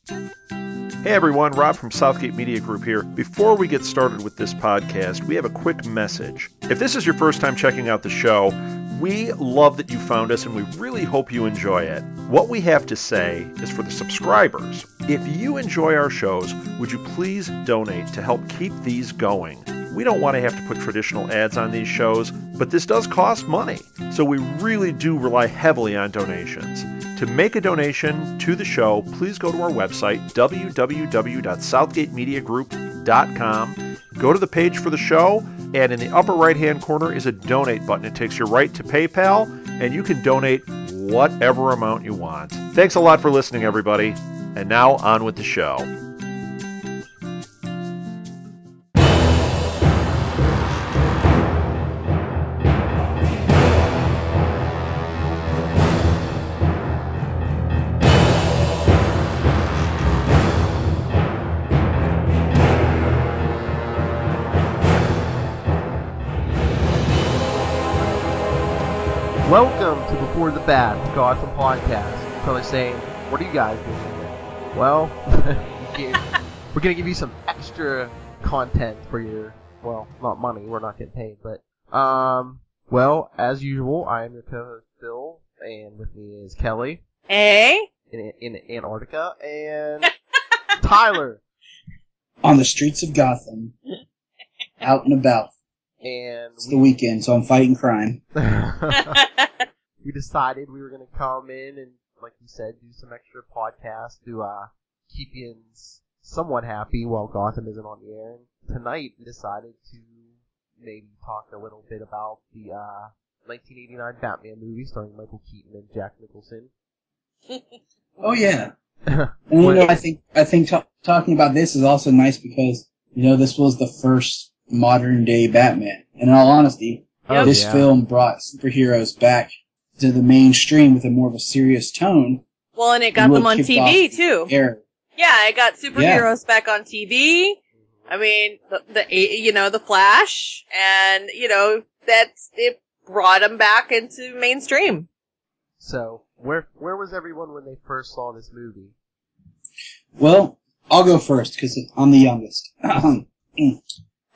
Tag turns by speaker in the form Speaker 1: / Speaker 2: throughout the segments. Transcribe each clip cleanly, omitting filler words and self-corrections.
Speaker 1: Hey everyone, Rob from Southgate Media Group here. Before we get started with this podcast, we have a quick message. If this is your first time checking out the show, we love that you found us and we really hope you enjoy it. What we have to say is for the subscribers. If you enjoy our shows, would you please donate to help keep these going? We don't want to have to put traditional ads on these shows, but this does cost money, so we really do rely heavily on donations. To make a donation to the show, please go to our website, www.southgatemediagroup.com. Go to the page for the show, and in the upper right-hand corner is a donate button. It takes you right to PayPal, and you can donate whatever amount you want. Thanks a lot for listening, everybody. And now on with the show.
Speaker 2: Welcome to Before the Bat, the Gotham podcast. You're probably saying, what are you guys doing here? Well, we're going to give you some extra content for your, well, not money, we're not getting paid, but, well, as usual, I am your co-host, Phil, and with me is Kelly.
Speaker 3: Hey?
Speaker 2: In Antarctica, and Tyler.
Speaker 4: On the streets of Gotham. Out and about.
Speaker 2: And
Speaker 4: it's the weekend, so I'm fighting crime.
Speaker 2: We decided we were going to come in and, like you said, do some extra podcasts to keep you somewhat happy while Gotham isn't on the air. And tonight we decided to maybe talk a little bit about the 1989 Batman movie starring Michael Keaton and Jack Nicholson.
Speaker 4: Oh yeah. And I think talking about this is also nice because this was the first modern day Batman. And in all honesty, this film brought superheroes back to the mainstream with a more of a serious tone.
Speaker 3: Well, and it got them on TV too.
Speaker 4: Era.
Speaker 3: Yeah, it got superheroes back on TV. I mean, the Flash, and it brought them back into mainstream.
Speaker 2: So, where was everyone when they first saw this movie?
Speaker 4: Well, I'll go first because I'm the youngest.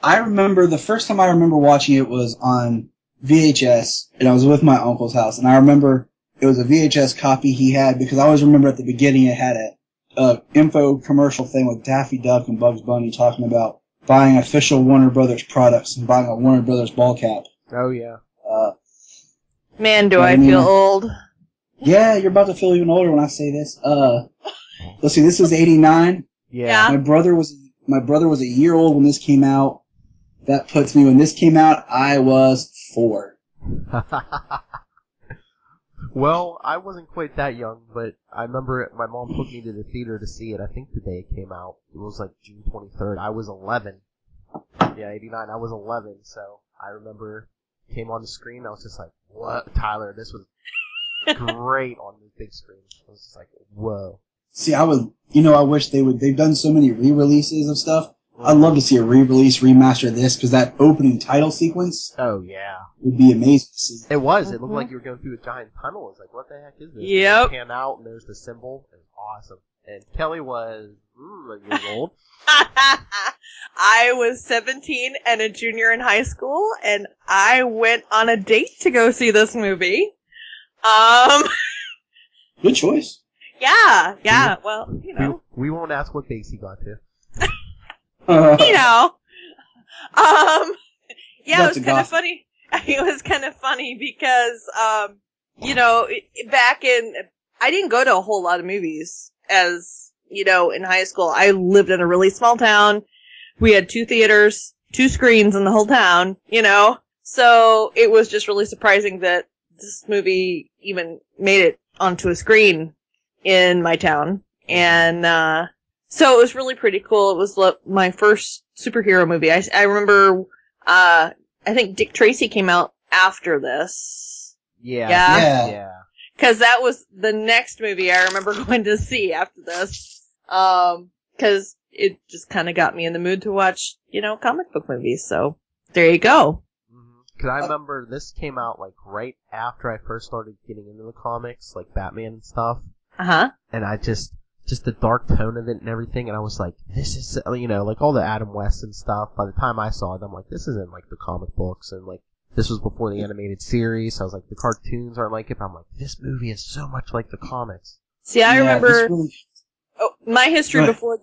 Speaker 4: I remember the first time I remember watching it was on VHS, and I was with my uncle's house, and I remember it was a VHS copy he had because I always remember at the beginning it had a info commercial thing with Daffy Duck and Bugs Bunny talking about buying official Warner Brothers products and buying a Warner Brothers ball cap.
Speaker 2: Oh yeah.
Speaker 3: Man, do I feel old.
Speaker 4: Yeah, you're about to feel even older when I say this. Let's see, this was 89.
Speaker 2: Yeah.
Speaker 4: My brother was a year old when this came out. That puts me, when this came out, I was 4.
Speaker 2: Well, I wasn't quite that young, but I remember my mom took me to the theater to see it. I think the day it came out, it was like June 23rd. I was 11. Yeah, 89. I was 11, so I remember it came on the screen. I was just like, what? Tyler, this was great on the big screen. I was just like, whoa.
Speaker 4: See, I wish they've done so many re-releases of stuff. I'd love to see a re-release, remaster of this, because that opening title sequence.
Speaker 2: Oh, yeah.
Speaker 4: Would be amazing to see.
Speaker 2: It was. It looked like you were going through a giant tunnel. It was like, what the heck is this?
Speaker 3: Yep.
Speaker 2: And pan out, and there's the symbol. It was awesome. And Kelly was a year old.
Speaker 3: I was 17 and a junior in high school, and I went on a date to go see this movie.
Speaker 4: Good choice.
Speaker 3: Yeah. Well,
Speaker 2: We won't ask what base he got to.
Speaker 3: Yeah, it was kind of funny. It was kind of funny because, back in, I didn't go to a whole lot of movies as, in high school. I lived in a really small town. We had 2 theaters, 2 screens in the whole town, so it was just really surprising that this movie even made it onto a screen in my town. And, so it was really pretty cool. It was my first superhero movie. I remember, I think Dick Tracy came out after this.
Speaker 2: Yeah.
Speaker 3: Because that was the next movie I remember going to see after this. Because it just kind of got me in the mood to watch, comic book movies. So there you go.
Speaker 2: Because I remember this came out like right after I first started getting into the comics, like Batman and stuff.
Speaker 3: Uh-huh.
Speaker 2: And I just just the dark tone of it and everything, and I was like, this is, like all the Adam West and stuff, by the time I saw it, I'm like, this isn't like the comic books, and like, this was before the animated series, so I was like, the cartoons aren't like it, but I'm like, this movie is so much like the comics.
Speaker 3: See, I remember,
Speaker 4: really...
Speaker 3: my history before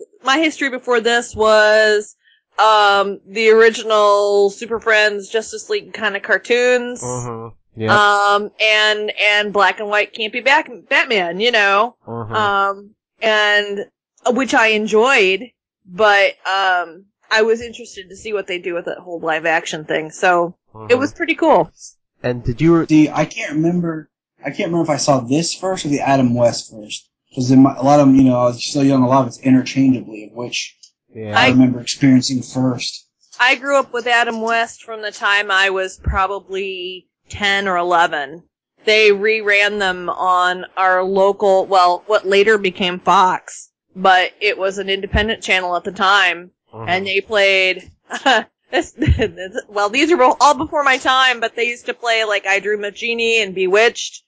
Speaker 3: this was, the original Super Friends, Justice League kind of cartoons.
Speaker 2: Mm-hmm. Yeah.
Speaker 3: And black and white campy Batman,
Speaker 2: Mm-hmm.
Speaker 3: and which I enjoyed, but I was interested to see what they do with that whole live action thing. So it was pretty cool.
Speaker 2: And did you
Speaker 4: see? I can't remember if I saw this first or the Adam West first, because a lot of them, I was so young. A lot of it's interchangeably, of which I remember experiencing first.
Speaker 3: I grew up with Adam West from the time I was probably 10 or 11. They reran them on our local, what later became Fox, but it was an independent channel at the time, and they played, these are all before my time, but they used to play like I Dream of Jeannie and Bewitched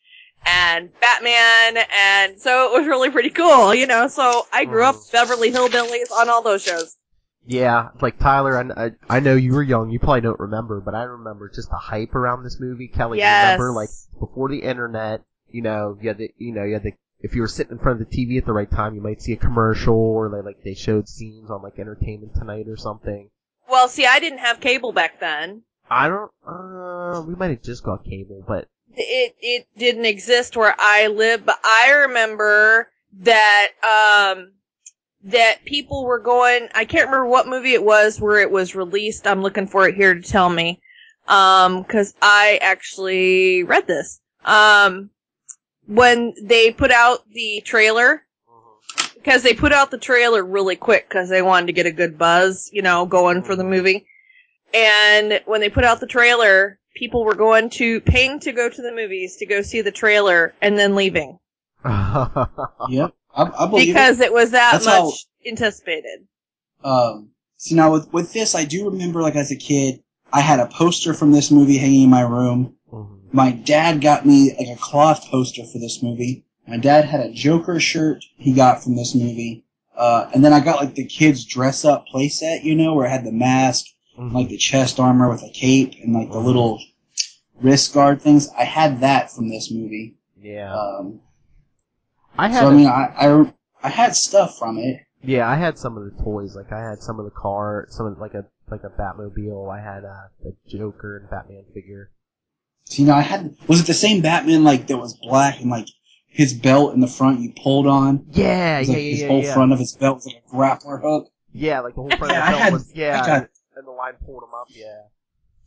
Speaker 3: and Batman, and so it was really pretty cool, so I grew up Beverly Hillbillies on all those shows.
Speaker 2: Yeah, like Tyler, I know you were young, you probably don't remember, but I remember just the hype around this movie. Kelly,
Speaker 3: yes.
Speaker 2: Remember, like, before the internet, you had the, if you were sitting in front of the TV at the right time, you might see a commercial, or they showed scenes on, like, Entertainment Tonight or something.
Speaker 3: Well, see, I didn't have cable back then.
Speaker 2: We might have just got cable, but...
Speaker 3: It didn't exist where I lived, but I remember that, that people were going, I can't remember what movie it was where it was released. I'm looking for it here to tell me. 'Cause I actually read this. When they put out the trailer, because they put out the trailer really quick because they wanted to get a good buzz, going for the movie. And when they put out the trailer, people were paying to go to the movies to go see the trailer and then leaving.
Speaker 4: Yep. I believe
Speaker 3: because it was that's much anticipated.
Speaker 4: See, now with this, I do remember, like, as a kid, I had a poster from this movie hanging in my room. Mm-hmm. My dad got me, like, a cloth poster for this movie. My dad had a Joker shirt he got from this movie. And then I got, like, the kids' dress-up playset, where it had the mask, like, the chest armor with a cape, and, like, the little wrist guard things. I had that from this movie.
Speaker 2: Yeah.
Speaker 4: I had stuff from it.
Speaker 2: Yeah, I had some of the toys. Like, I had some of the car, like a Batmobile. I had the Joker and Batman figure.
Speaker 4: See, was it the same Batman, like, that was black and, like, his belt in the front you pulled on?
Speaker 2: Yeah,
Speaker 4: his whole front of his belt was like a grappler hook.
Speaker 2: Yeah, like the whole front of the belt was, and the line pulled him up, yeah.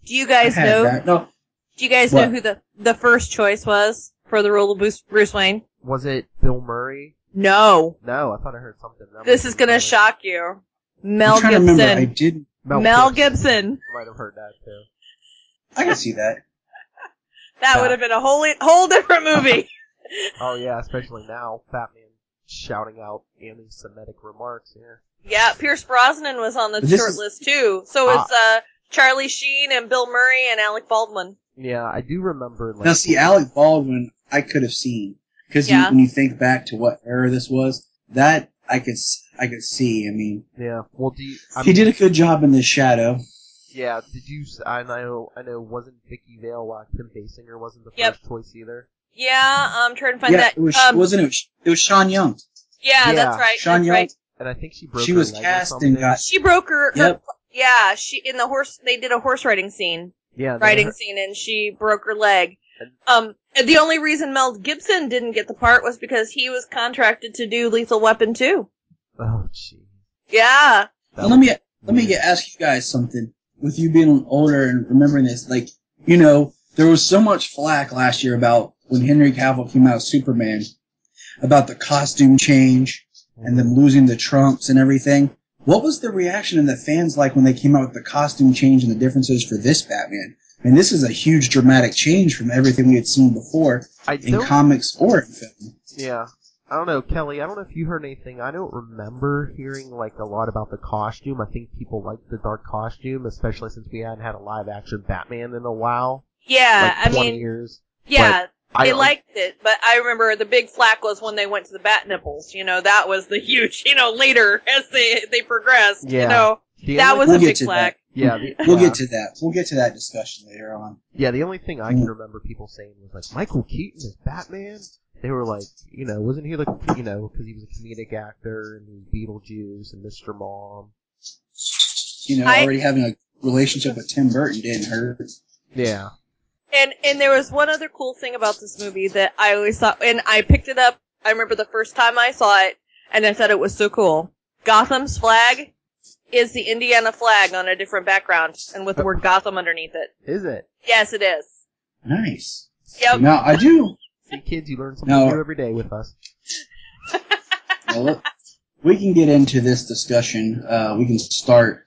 Speaker 3: Do you guys know? No. Do you guys know who the first choice was for the role of Bruce Wayne?
Speaker 2: Was it Bill Murray?
Speaker 3: No.
Speaker 2: No, I thought I heard something.
Speaker 3: This is gonna shock you. Mel Gibson.
Speaker 4: I did.
Speaker 3: Mel Gibson.
Speaker 2: I might have heard that too.
Speaker 4: I can see that.
Speaker 3: That would have been a whole different movie.
Speaker 2: Oh yeah, especially now, Batman shouting out anti-Semitic remarks. Yeah.
Speaker 3: Yeah, Pierce Brosnan was on the short list too. So it's Charlie Sheen and Bill Murray and Alec Baldwin.
Speaker 2: Yeah, I do remember.
Speaker 4: Now, see, Alec Baldwin, I could have seen because when you think back to what era this was, that I could see. I mean,
Speaker 2: yeah. Well,
Speaker 4: he did a good job in The Shadow.
Speaker 2: Yeah. Did you? I know. Wasn't Vicky Vale Kim Basinger wasn't the first choice either?
Speaker 3: Yeah, I'm trying to find that.
Speaker 4: It was, wasn't it? It was Sean Young.
Speaker 3: Yeah, that's right.
Speaker 4: Sean Young.
Speaker 3: Right.
Speaker 2: And I think she broke.
Speaker 4: She was cast and got.
Speaker 3: She broke her.
Speaker 4: Yep.
Speaker 3: Yeah, in the horse. They did a horse riding scene.
Speaker 2: Yeah.
Speaker 3: Scene, and she broke her leg. And the only reason Mel Gibson didn't get the part was because he was contracted to do Lethal Weapon 2.
Speaker 2: Oh, gee.
Speaker 3: Yeah.
Speaker 4: Well, let me ask you guys something. With you being older and remembering this, like, there was so much flack last year about when Henry Cavill came out as Superman, about the costume change and them losing the trunks and everything. What was the reaction of the fans like when they came out with the costume change and the differences for this Batman? I mean, this is a huge dramatic change from everything we had seen before in comics or in film.
Speaker 2: Yeah. I don't know, Kelly, I don't know if you heard anything. I don't remember hearing, like, a lot about the costume. I think people liked the dark costume, especially since we hadn't had a live-action Batman in a while.
Speaker 3: Yeah,
Speaker 2: like 20 years.
Speaker 3: Yeah, I liked it, but I remember the big flack was when they went to the bat nipples. That was the huge, later as they progressed, that was a big flack.
Speaker 4: Yeah, we'll get to that. We'll get to that discussion later on.
Speaker 2: Yeah, the only thing I can remember people saying was like, Michael Keaton is Batman? They were like, wasn't he like, because he was a comedic actor and he was Beetlejuice and Mr. Mom.
Speaker 4: Already having a relationship with Tim Burton didn't hurt.
Speaker 2: Yeah.
Speaker 3: And there was one other cool thing about this movie that I always thought, and I picked it up, I remember the first time I saw it, and I thought it was so cool. Gotham's flag is the Indiana flag on a different background, and with the word Gotham underneath it.
Speaker 2: Is it?
Speaker 3: Yes, it is.
Speaker 4: Nice.
Speaker 3: Yep.
Speaker 4: Now, I do...
Speaker 2: See, kids, you learn something new every day with us.
Speaker 4: Well, we can get into this discussion. We can start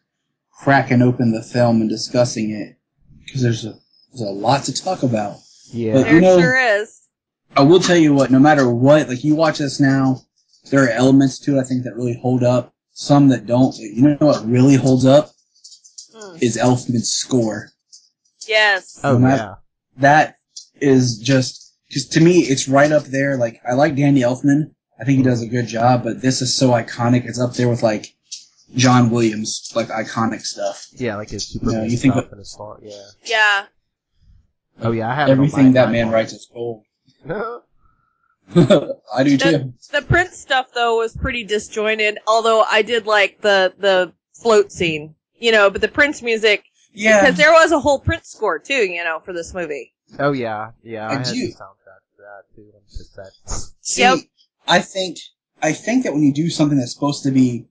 Speaker 4: cracking open the film and discussing it, because there's a lot to talk about.
Speaker 2: Yeah.
Speaker 4: But,
Speaker 3: there sure is.
Speaker 4: I will tell you what, no matter what, like, you watch this now, there are elements to it, I think, that really hold up. Some that don't. You know what really holds up? Is Elfman's score.
Speaker 3: Yes.
Speaker 2: Oh, yeah.
Speaker 4: That is just, because to me, it's right up there. Like, I like Danny Elfman. I think he does a good job, but this is so iconic. It's up there with, like, John Williams, like, iconic stuff.
Speaker 2: Yeah, like his Superman
Speaker 4: you think
Speaker 2: stuff and his song, yeah.
Speaker 3: Yeah.
Speaker 2: Oh, yeah, I have
Speaker 4: everything that man writes is gold. I do too.
Speaker 3: The Prince stuff, though, was pretty disjointed, although I did like the float scene, but the Prince music, because there was a whole Prince score, too, for this movie.
Speaker 2: Oh, yeah, I had the soundtrack for that, too.
Speaker 4: See, yep. I think that when you do something that's supposed to be,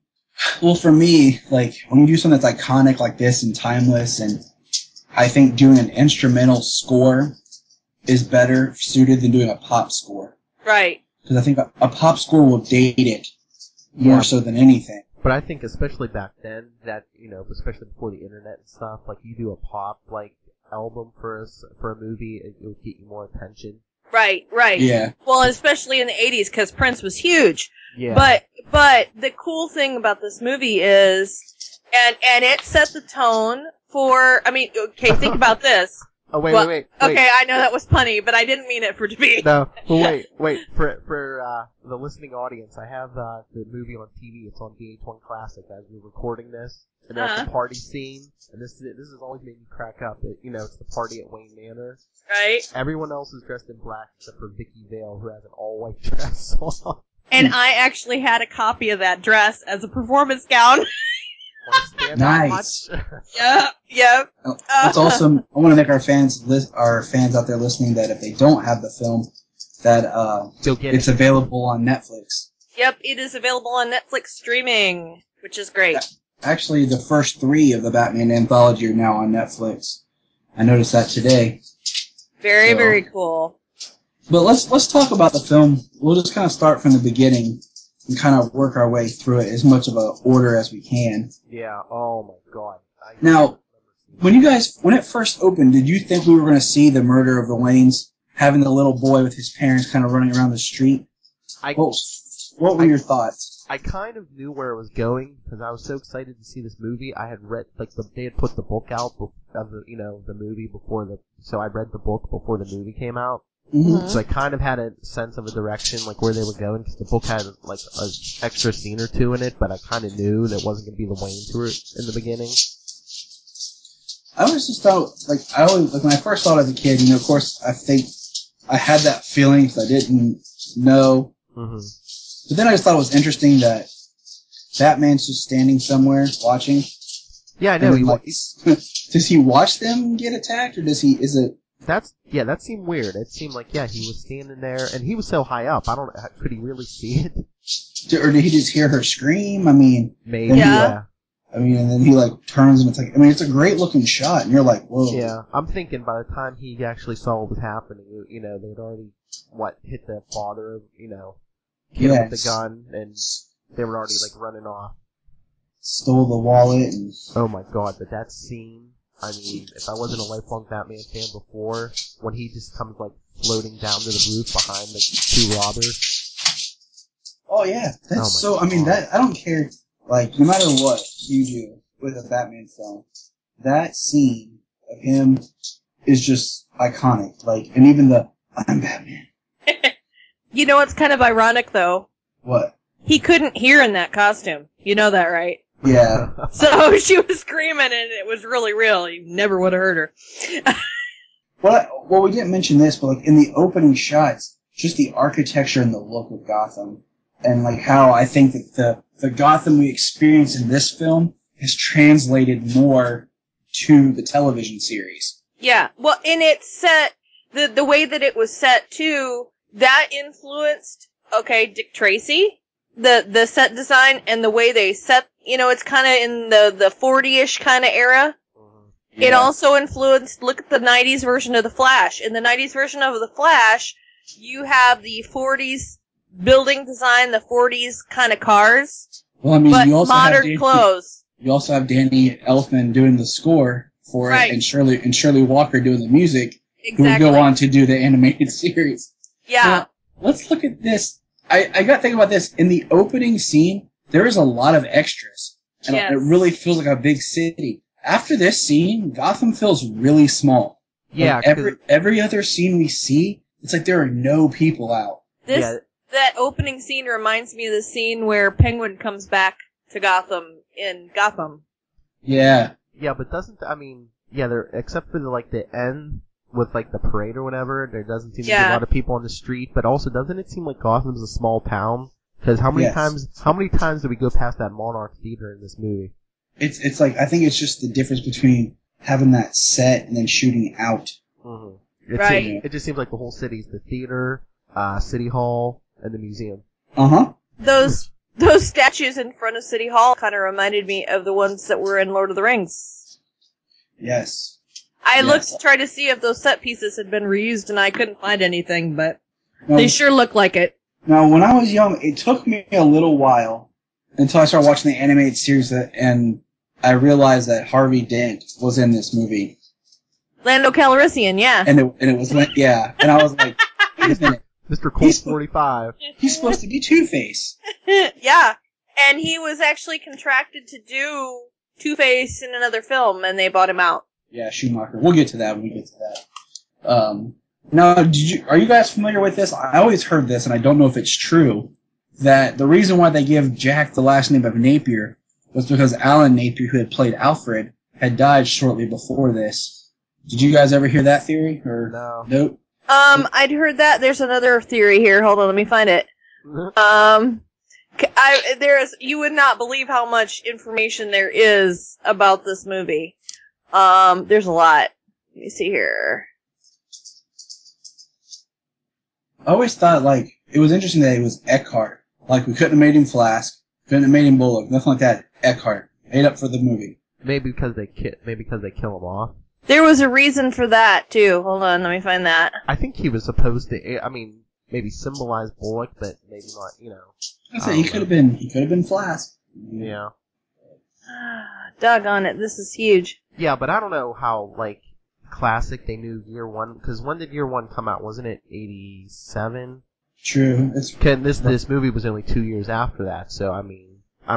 Speaker 4: well, for me, like, when you do something that's iconic like this and timeless, and I think doing an instrumental score is better suited than doing a pop score.
Speaker 3: Right.
Speaker 4: Because I think a pop score will date it more so than anything.
Speaker 2: But I think especially back then, that, especially before the internet and stuff, like, you do a pop, like, album for a movie, it would get you more attention.
Speaker 3: Right.
Speaker 4: Yeah.
Speaker 3: Well, especially in the 80s, because Prince was huge.
Speaker 2: Yeah.
Speaker 3: But the cool thing about this movie is, and it set the tone for, okay, think about this.
Speaker 2: Oh, wait.
Speaker 3: Okay, I know that was punny, but I didn't mean it for to be.
Speaker 2: No, but wait. For the listening audience, I have the movie on TV. It's on VH1 Classic as we're recording this. And there's the party scene. And this has always made me crack up. It's the party at Wayne Manor.
Speaker 3: Right.
Speaker 2: Everyone else is dressed in black except for Vicky Vale, who has an all-white dress on.
Speaker 3: And I actually had a copy of that dress as a performance gown.
Speaker 4: Nice.
Speaker 3: Yep.
Speaker 4: It's awesome. I want to make our fans out there listening that if they don't have the film, that it's available on Netflix.
Speaker 3: Yep, it is available on Netflix streaming, which is great.
Speaker 4: Actually, the first 3 of the Batman anthology are now on Netflix. I noticed that today.
Speaker 3: Very cool.
Speaker 4: But let's talk about the film. We'll just kind of start from the beginning and kind of work our way through it as much of a order as we can.
Speaker 2: Yeah. Oh my God.
Speaker 4: Now, when it first opened, did you think we were going to see the murder of the Waynes, having the little boy with his parents kind of running around the street? What were your thoughts?
Speaker 2: I kind of knew where it was going because I was so excited to see this movie. I had read they had put the book out of the movie so I read the book before the movie came out.
Speaker 4: Mm-hmm.
Speaker 2: So I kind of had a sense of a direction, like where they were going, because the book had like an extra scene or two in it, but I kind of knew that wasn't going to be the Wayne tour in the beginning.
Speaker 4: I always just thought, when I first saw it as a kid, of course, I think I had that feeling because I didn't know.
Speaker 2: Mm-hmm.
Speaker 4: But then I just thought it was interesting that Batman's just standing somewhere watching.
Speaker 2: Yeah, I know.
Speaker 4: Does he watch them get attacked, or
Speaker 2: that seemed weird. It seemed like, he was standing there, and he was so high up. Could he really see it?
Speaker 4: Or did he just hear her scream?
Speaker 2: Maybe,
Speaker 3: yeah.
Speaker 4: And then he, turns, and it's like, it's a great looking shot, and you're like, whoa.
Speaker 2: Yeah, I'm thinking by the time he actually saw what was happening, they'd already, hit the father, hit him with the gun, and they were already, running off.
Speaker 4: Stole the wallet, and...
Speaker 2: Oh my God, but that scene... if I wasn't a lifelong Batman fan before, when he just comes, floating down to the roof behind the 2 robbers.
Speaker 4: Oh, yeah. That's I don't care, no matter what you do with a Batman film, that scene of him is just iconic. And even I'm Batman.
Speaker 3: You know what's kind of ironic, though?
Speaker 4: What?
Speaker 3: He couldn't hear in that costume. You know that, right?
Speaker 4: Yeah.
Speaker 3: So she was screaming, and it was really real. You never would have heard her.
Speaker 4: Well, we didn't mention this, but like in the opening shots, just the architecture and the look of Gotham, and like how I think that the Gotham we experience in this film has translated more to the television series.
Speaker 3: Yeah, well, and it's set, the way that it was set, too, that influenced, Dick Tracy, the set design, and the way they set, it's kind of in the 40-ish kind of era.
Speaker 4: Yeah.
Speaker 3: It also influenced, look at the 90s version of The Flash. In the 90s version of The Flash, you have the 40s building design, the 40s kind of cars,
Speaker 4: Well, I mean,
Speaker 3: but
Speaker 4: you also
Speaker 3: modern clothes.
Speaker 4: You also have Danny Elfman doing the score for
Speaker 3: Right.
Speaker 4: it, and Shirley Walker doing the music, who would
Speaker 3: Exactly.
Speaker 4: go on to do the animated series.
Speaker 3: Yeah.
Speaker 4: Now, let's look at this. I got to think about this. In the opening scene, there is a lot of extras, and
Speaker 3: Yes.
Speaker 4: it really feels like a big city. After this scene, Gotham feels really small.
Speaker 2: Yeah,
Speaker 4: Like every other scene we see, it's like there are no people out.
Speaker 3: That opening scene reminds me of the scene where Penguin comes back to Gotham in Gotham.
Speaker 4: Yeah.
Speaker 2: yeah, but there, except for the end with like the parade or whatever, there doesn't seem to be a lot of people on the street. But also, doesn't it seem like Gotham's a small town? Because how many times did we go past that Monarch Theater in this movie?
Speaker 4: It's like, I think it's just the difference between having that set and then shooting out.
Speaker 2: Mm-hmm.
Speaker 3: Right.
Speaker 2: It just seems like the whole city's the theater, City Hall, and the museum.
Speaker 4: Uh-huh.
Speaker 3: Those statues in front of City Hall kind of reminded me of the ones that were in Lord of the Rings.
Speaker 4: Yes.
Speaker 3: I
Speaker 4: Yes.
Speaker 3: looked to try to see if those set pieces had been reused, and I couldn't find anything, but
Speaker 4: Now,
Speaker 3: they sure look like it.
Speaker 4: now, when I was young, it took me a little while until I started watching the animated series, and I realized that Harvey Dent was in this movie.
Speaker 3: Lando Calrissian, yeah.
Speaker 4: And it was like, yeah. And I was like, wait a minute.
Speaker 2: Mr. Colt 45.
Speaker 4: He's supposed to be Two-Face.
Speaker 3: Yeah. And he was actually contracted to do Two-Face in another film, and they bought him out.
Speaker 4: Yeah, Schumacher. We'll get to that when we get to that. Now, are you guys familiar with this? I always heard this, and I don't know if it's true, that the reason why they give Jack the last name of Napier was because Alan Napier, who had played Alfred, had died shortly before this. Did you guys ever hear that theory? Or
Speaker 2: No.
Speaker 4: Nope.
Speaker 3: I'd heard that. There's another theory here. Hold on, let me find it. You would not believe how much information there is about this movie. There's a lot. Let me see here.
Speaker 4: I always thought, like, it was interesting that it was Eckhart. Like, we couldn't have made him Flask, couldn't have made him Bullock, nothing like that. Eckhart. Made up for the movie.
Speaker 2: Maybe because they kill him off.
Speaker 3: There was a reason for that, too. Hold on, let me find that.
Speaker 2: I think he was supposed to, maybe symbolize Bullock, but maybe not,
Speaker 4: I say he could have been Flask.
Speaker 2: Yeah.
Speaker 3: Doggone it, this is huge.
Speaker 2: Yeah, but I don't know how, classic they knew Year One, because when did Year One come out? Wasn't it 87?
Speaker 4: True.
Speaker 2: This movie was only 2 years after that, so, I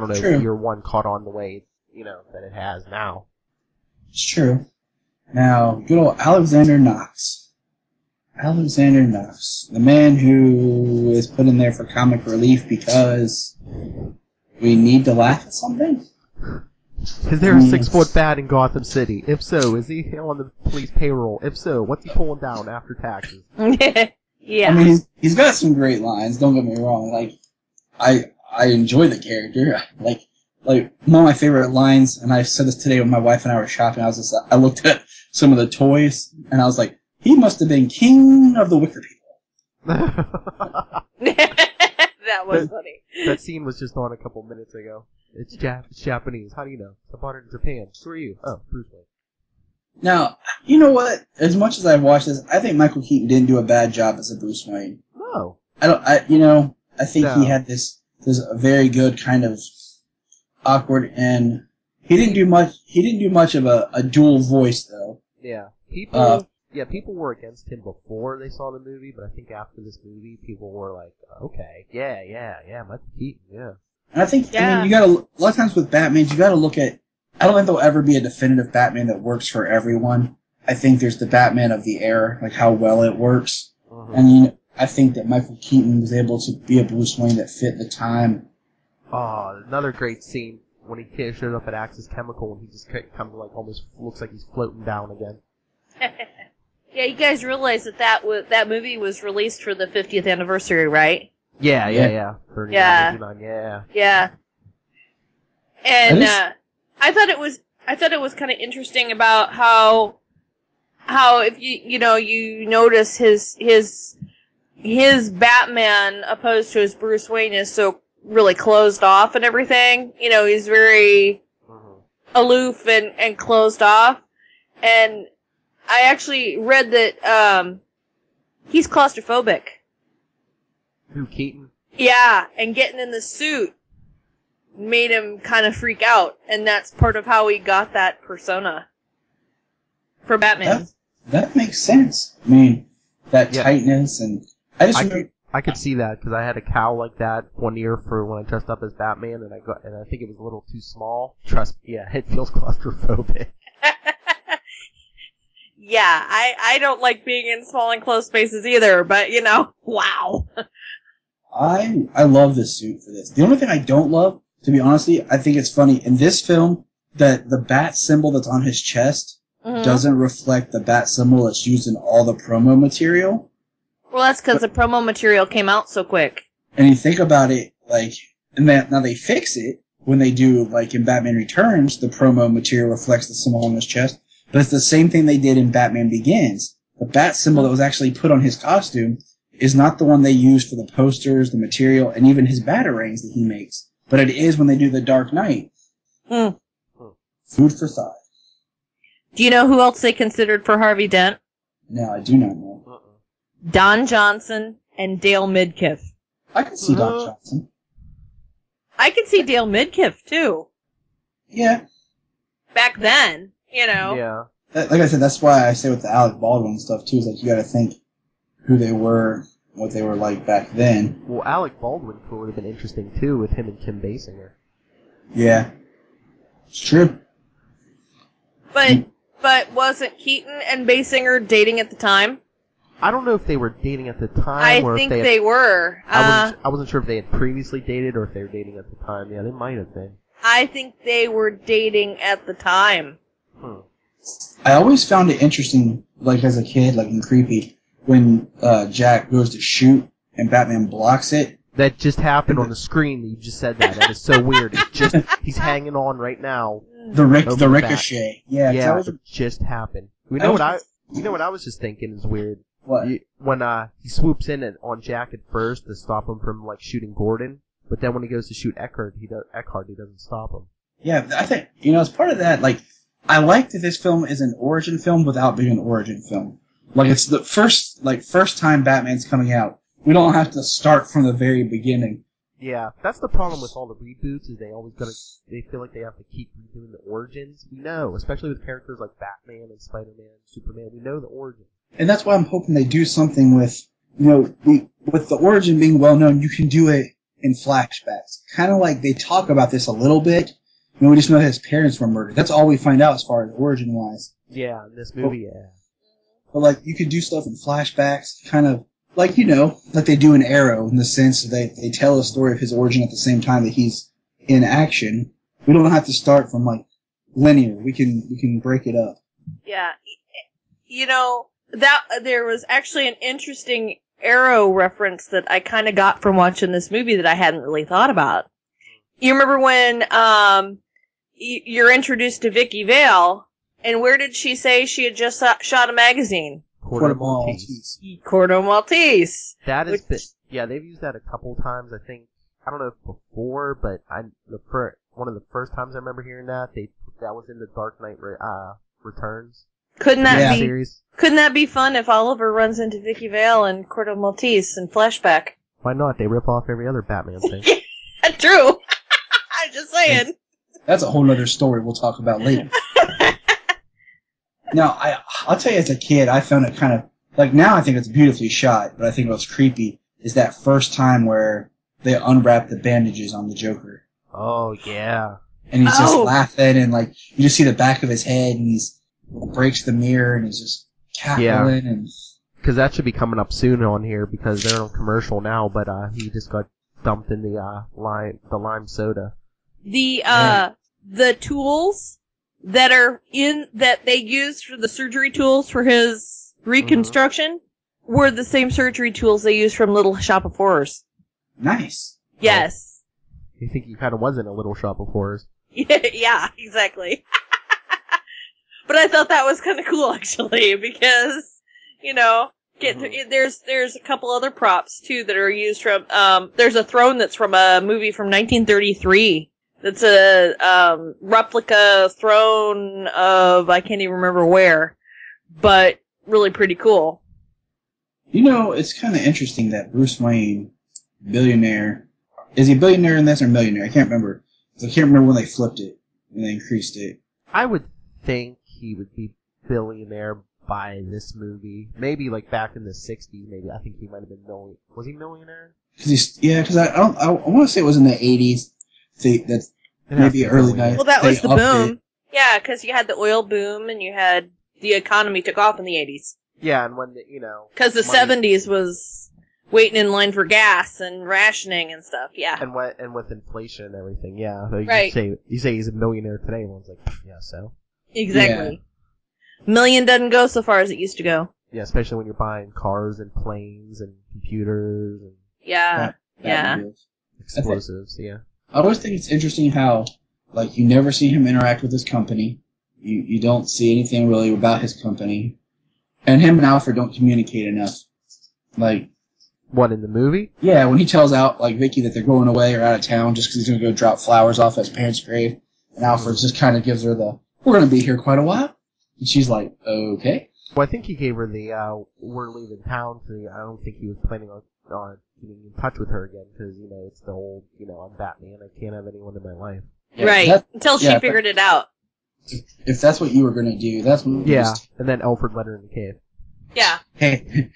Speaker 2: don't know
Speaker 4: True.
Speaker 2: if Year One caught on the way, that it has now.
Speaker 4: It's true. Now, good old Alexander Knox. Alexander Knox. The man who is put in there for comic relief because we need to laugh at something?
Speaker 2: Is there a 6-foot bat in Gotham City? If so, is he on the police payroll? If so, what's he pulling down after taxes?
Speaker 3: Yeah.
Speaker 4: I mean, he's got some great lines, don't get me wrong. Like, I enjoy the character. Like, one of my favorite lines, and I said this today when my wife and I were shopping, I looked at some of the toys, and I was like, he must have been king of the wicker people.
Speaker 3: That was funny.
Speaker 2: That scene was just on a couple minutes ago. It's Japanese. How do you know? I bought it in Japan. Who are you? Oh, Bruce Wayne.
Speaker 4: Now, you know what? As much as I've watched this, I think Michael Keaton didn't do a bad job as a Bruce Wayne.
Speaker 2: No.
Speaker 4: I think he had this very good kind of awkward, and he didn't do much of a dual voice though.
Speaker 2: Yeah. People were against him before they saw the movie, but I think after this movie, people were like, okay, yeah, Michael Keaton, yeah.
Speaker 4: And I think, you gotta, a lot of times with Batman, you gotta look at, I don't think there'll ever be a definitive Batman that works for everyone. I think there's the Batman of the era, like how well it works.
Speaker 2: Mhm.
Speaker 4: And I think that Michael Keaton was able to be a Bruce Wayne that fit the time.
Speaker 2: Oh, another great scene when he showed up at Axis Chemical and he just kind of like almost looks like he's floating down again.
Speaker 3: Yeah, you guys realize that movie was released for the 50th anniversary, right?
Speaker 2: Yeah. 39, 89,
Speaker 3: Yeah. And
Speaker 4: That
Speaker 3: I thought it was kind of interesting about how if you notice his Batman opposed to his Bruce Wayne is so really closed off and everything. He's very aloof and closed off. And I actually read that he's claustrophobic.
Speaker 2: Who, Keaton?
Speaker 3: Yeah, and getting in the suit made him kind of freak out, and that's part of how he got that persona for Batman.
Speaker 4: That makes sense. I mean, that
Speaker 2: Yeah.
Speaker 4: tightness, and
Speaker 2: I could see that because I had a cowl like that one year for when I dressed up as Batman, and I think it was a little too small. It feels claustrophobic.
Speaker 3: Yeah, I don't like being in small and close spaces either, but wow.
Speaker 4: I love this suit for this. The only thing I don't love, to be honest, I think it's funny in this film that the bat symbol that's on his chest doesn't reflect the bat symbol that's used in all the promo material.
Speaker 3: Well, that's because the promo material came out so quick.
Speaker 4: And you think about it, now they fix it when they do, in Batman Returns, the promo material reflects the symbol on his chest. But it's the same thing they did in Batman Begins. The bat symbol that was actually put on his costume is not the one they used for the posters, the material, and even his batarangs that he makes. But it is when they do the Dark Knight. Food for thought.
Speaker 3: Do you know who else they considered for Harvey Dent?
Speaker 4: No, I do not know.
Speaker 3: Don Johnson and Dale Midkiff.
Speaker 4: I can see Don Johnson.
Speaker 3: I can see Dale Midkiff, too.
Speaker 4: Yeah.
Speaker 3: Back then,
Speaker 2: Yeah.
Speaker 4: Like I said, that's why I say with the Alec Baldwin stuff, too, is you gotta think who they were, what they were like back then.
Speaker 2: Well, Alec Baldwin would have been interesting, too, with him and Kim Basinger.
Speaker 4: Yeah. It's true.
Speaker 3: But wasn't Keaton and Basinger dating at the time?
Speaker 2: I don't know if they were dating at the time
Speaker 3: I
Speaker 2: or
Speaker 3: think
Speaker 2: if
Speaker 3: they were.
Speaker 2: I wasn't sure if they had previously dated or if they were dating at the time. Yeah, they might have been.
Speaker 3: I think they were dating at the time.
Speaker 4: I always found it interesting, as a kid, and creepy, when Jack goes to shoot and Batman blocks it.
Speaker 2: That just happened on the screen. You just said that. That is so weird. He's hanging on right now.
Speaker 4: The ricochet. Yeah,
Speaker 2: it just happened. You know what I was just thinking is weird.
Speaker 4: What?
Speaker 2: When he swoops in on Jack at first to stop him from shooting Gordon, but then when he goes to shoot Eckhart, he doesn't stop him.
Speaker 4: Yeah, I think as part of that, I like that this film is an origin film without being an origin film. It's the first time Batman's coming out. We don't have to start from the very beginning.
Speaker 2: Yeah, that's the problem with all the reboots, is they feel like they have to keep redoing the origins. We know, especially with characters like Batman and Spider-Man and Superman, we know the origin. And
Speaker 4: that's why I'm hoping they do something with, with the origin being well known, you can do it in flashbacks. Kind of like they talk about this a little bit. We just know that his parents were murdered. That's all we find out as far as origin-wise.
Speaker 2: Yeah, in this movie, yeah.
Speaker 4: But, you could do stuff in flashbacks, kind of, like they do in Arrow, in the sense that they tell a story of his origin at the same time that he's in action. We don't have to start from, linear. We can break it up.
Speaker 3: Yeah. That there was actually an interesting Arrow reference that I kind of got from watching this movie that I hadn't really thought about. You remember when you're introduced to Vicky Vale, and where did she say she had just shot a magazine?
Speaker 2: Corto Maltese.
Speaker 3: Corto Maltese.
Speaker 2: That is, they've used that a couple times. I think I don't know if before, but one of the first times I remember hearing that that was in the Dark Knight Returns.
Speaker 3: Couldn't that be fun if Oliver runs into Vicky Vale and Corto Maltese in flashback?
Speaker 2: Why not? They rip off every other Batman thing.
Speaker 3: Yeah, true. I'm just saying.
Speaker 4: That's a whole other story we'll talk about later. Now, I'll tell you, as a kid, I found it kind of now I think it's beautifully shot, but I think what's creepy is that first time where they unwrap the bandages on the Joker.
Speaker 2: Oh yeah.
Speaker 4: And he's just laughing, and you just see the back of his head, and he's breaks the mirror, and he's just cackling, and
Speaker 2: because that should be coming up soon on here because they're on commercial now. But he just got dumped in the lime soda.
Speaker 3: The tools that they used for the surgery tools for his reconstruction were the same surgery tools they used from Little Shop of Horrors.
Speaker 4: Nice.
Speaker 3: Yes.
Speaker 2: You think he kind of was in a Little Shop of Horrors?
Speaker 3: Yeah, exactly. But I thought that was kind of cool actually because, there's a couple other props too that are used from there's a throne that's from a movie from 1933. That's a replica throne of I can't even remember where, but really pretty cool.
Speaker 4: It's kind of interesting that Bruce Wayne, billionaire, is he a billionaire in this or millionaire? I can't remember. I can't remember when they flipped it, when they increased it.
Speaker 2: I would think he would be billionaire by this movie. Maybe like back in the 60s, maybe. I think he might have been Was he millionaire?
Speaker 4: Because I want to say it was in the 80s. That's maybe early 90s.
Speaker 3: Well, that was the boom. Yeah, because you had the oil boom and you had the economy took off in the 80s.
Speaker 2: Yeah, and when
Speaker 3: because the 70s was waiting in line for gas and rationing and stuff. Yeah,
Speaker 2: and with inflation and everything. Yeah,
Speaker 3: right.
Speaker 2: You say he's a millionaire today. Everyone's like, yeah, so
Speaker 3: exactly. Yeah. Million doesn't go so far as it used to go.
Speaker 2: Yeah, especially when you're buying cars and planes and computers and explosives. Yeah.
Speaker 4: I always think it's interesting how, you never see him interact with his company. You don't see anything really about his company. And him and Alfred don't communicate enough.
Speaker 2: What, in the movie?
Speaker 4: Yeah, when he tells Vicky that they're going away or out of town just because he's going to go drop flowers off at his parents' grave. And Alfred just kind of gives her we're going to be here quite a while. And she's like, okay.
Speaker 2: Well, I think he gave her we're leaving town. I don't think he was planning on getting in touch with her again because, it's the old, I'm Batman. I can't have anyone in my life.
Speaker 3: Yeah, right. Until she figured it out.
Speaker 4: If that's what you were going to do, that's what...
Speaker 2: Yeah, and then Alfred let her in the cave.
Speaker 3: Yeah.
Speaker 4: Hey,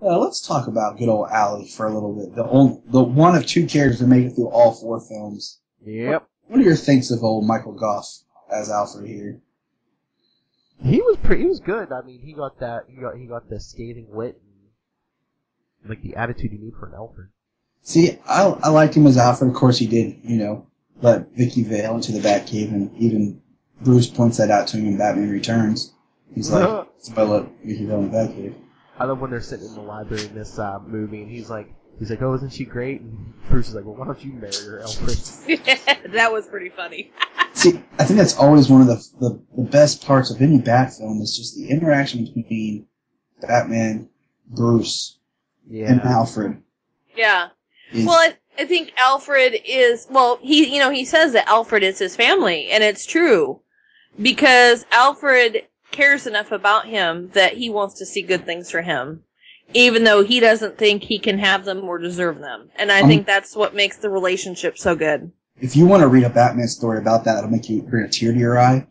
Speaker 4: let's talk about good old Allie for a little bit. The one of two characters that make it through all four films.
Speaker 2: Yep.
Speaker 4: What are your thinks of old Michael Goff as Alfred here?
Speaker 2: He was good. I mean, he got the scathing wit and the attitude you need for an Alfred.
Speaker 4: See, I liked him as Alfred. Of course, he did, let Vicky Vale into the Batcave, and even Bruce points that out to him in Batman Returns. He's like, somebody let Vicky Vale in the Batcave.
Speaker 2: I love when they're sitting in the library in this movie, and he's like, oh, isn't she great? And Bruce is like, well, why don't you marry her, Alfred?
Speaker 3: That was pretty funny.
Speaker 4: See, I think that's always one of the best parts of any Bat film is just the interaction between Batman, Bruce, and Alfred.
Speaker 3: Yeah. Well, I think Alfred is, he says that Alfred is his family, and it's true. Because Alfred cares enough about him that he wants to see good things for him. Even though he doesn't think he can have them or deserve them. And I think that's what makes the relationship so good.
Speaker 4: If you want to read a Batman story about that, it'll make you bring a tear to your eye.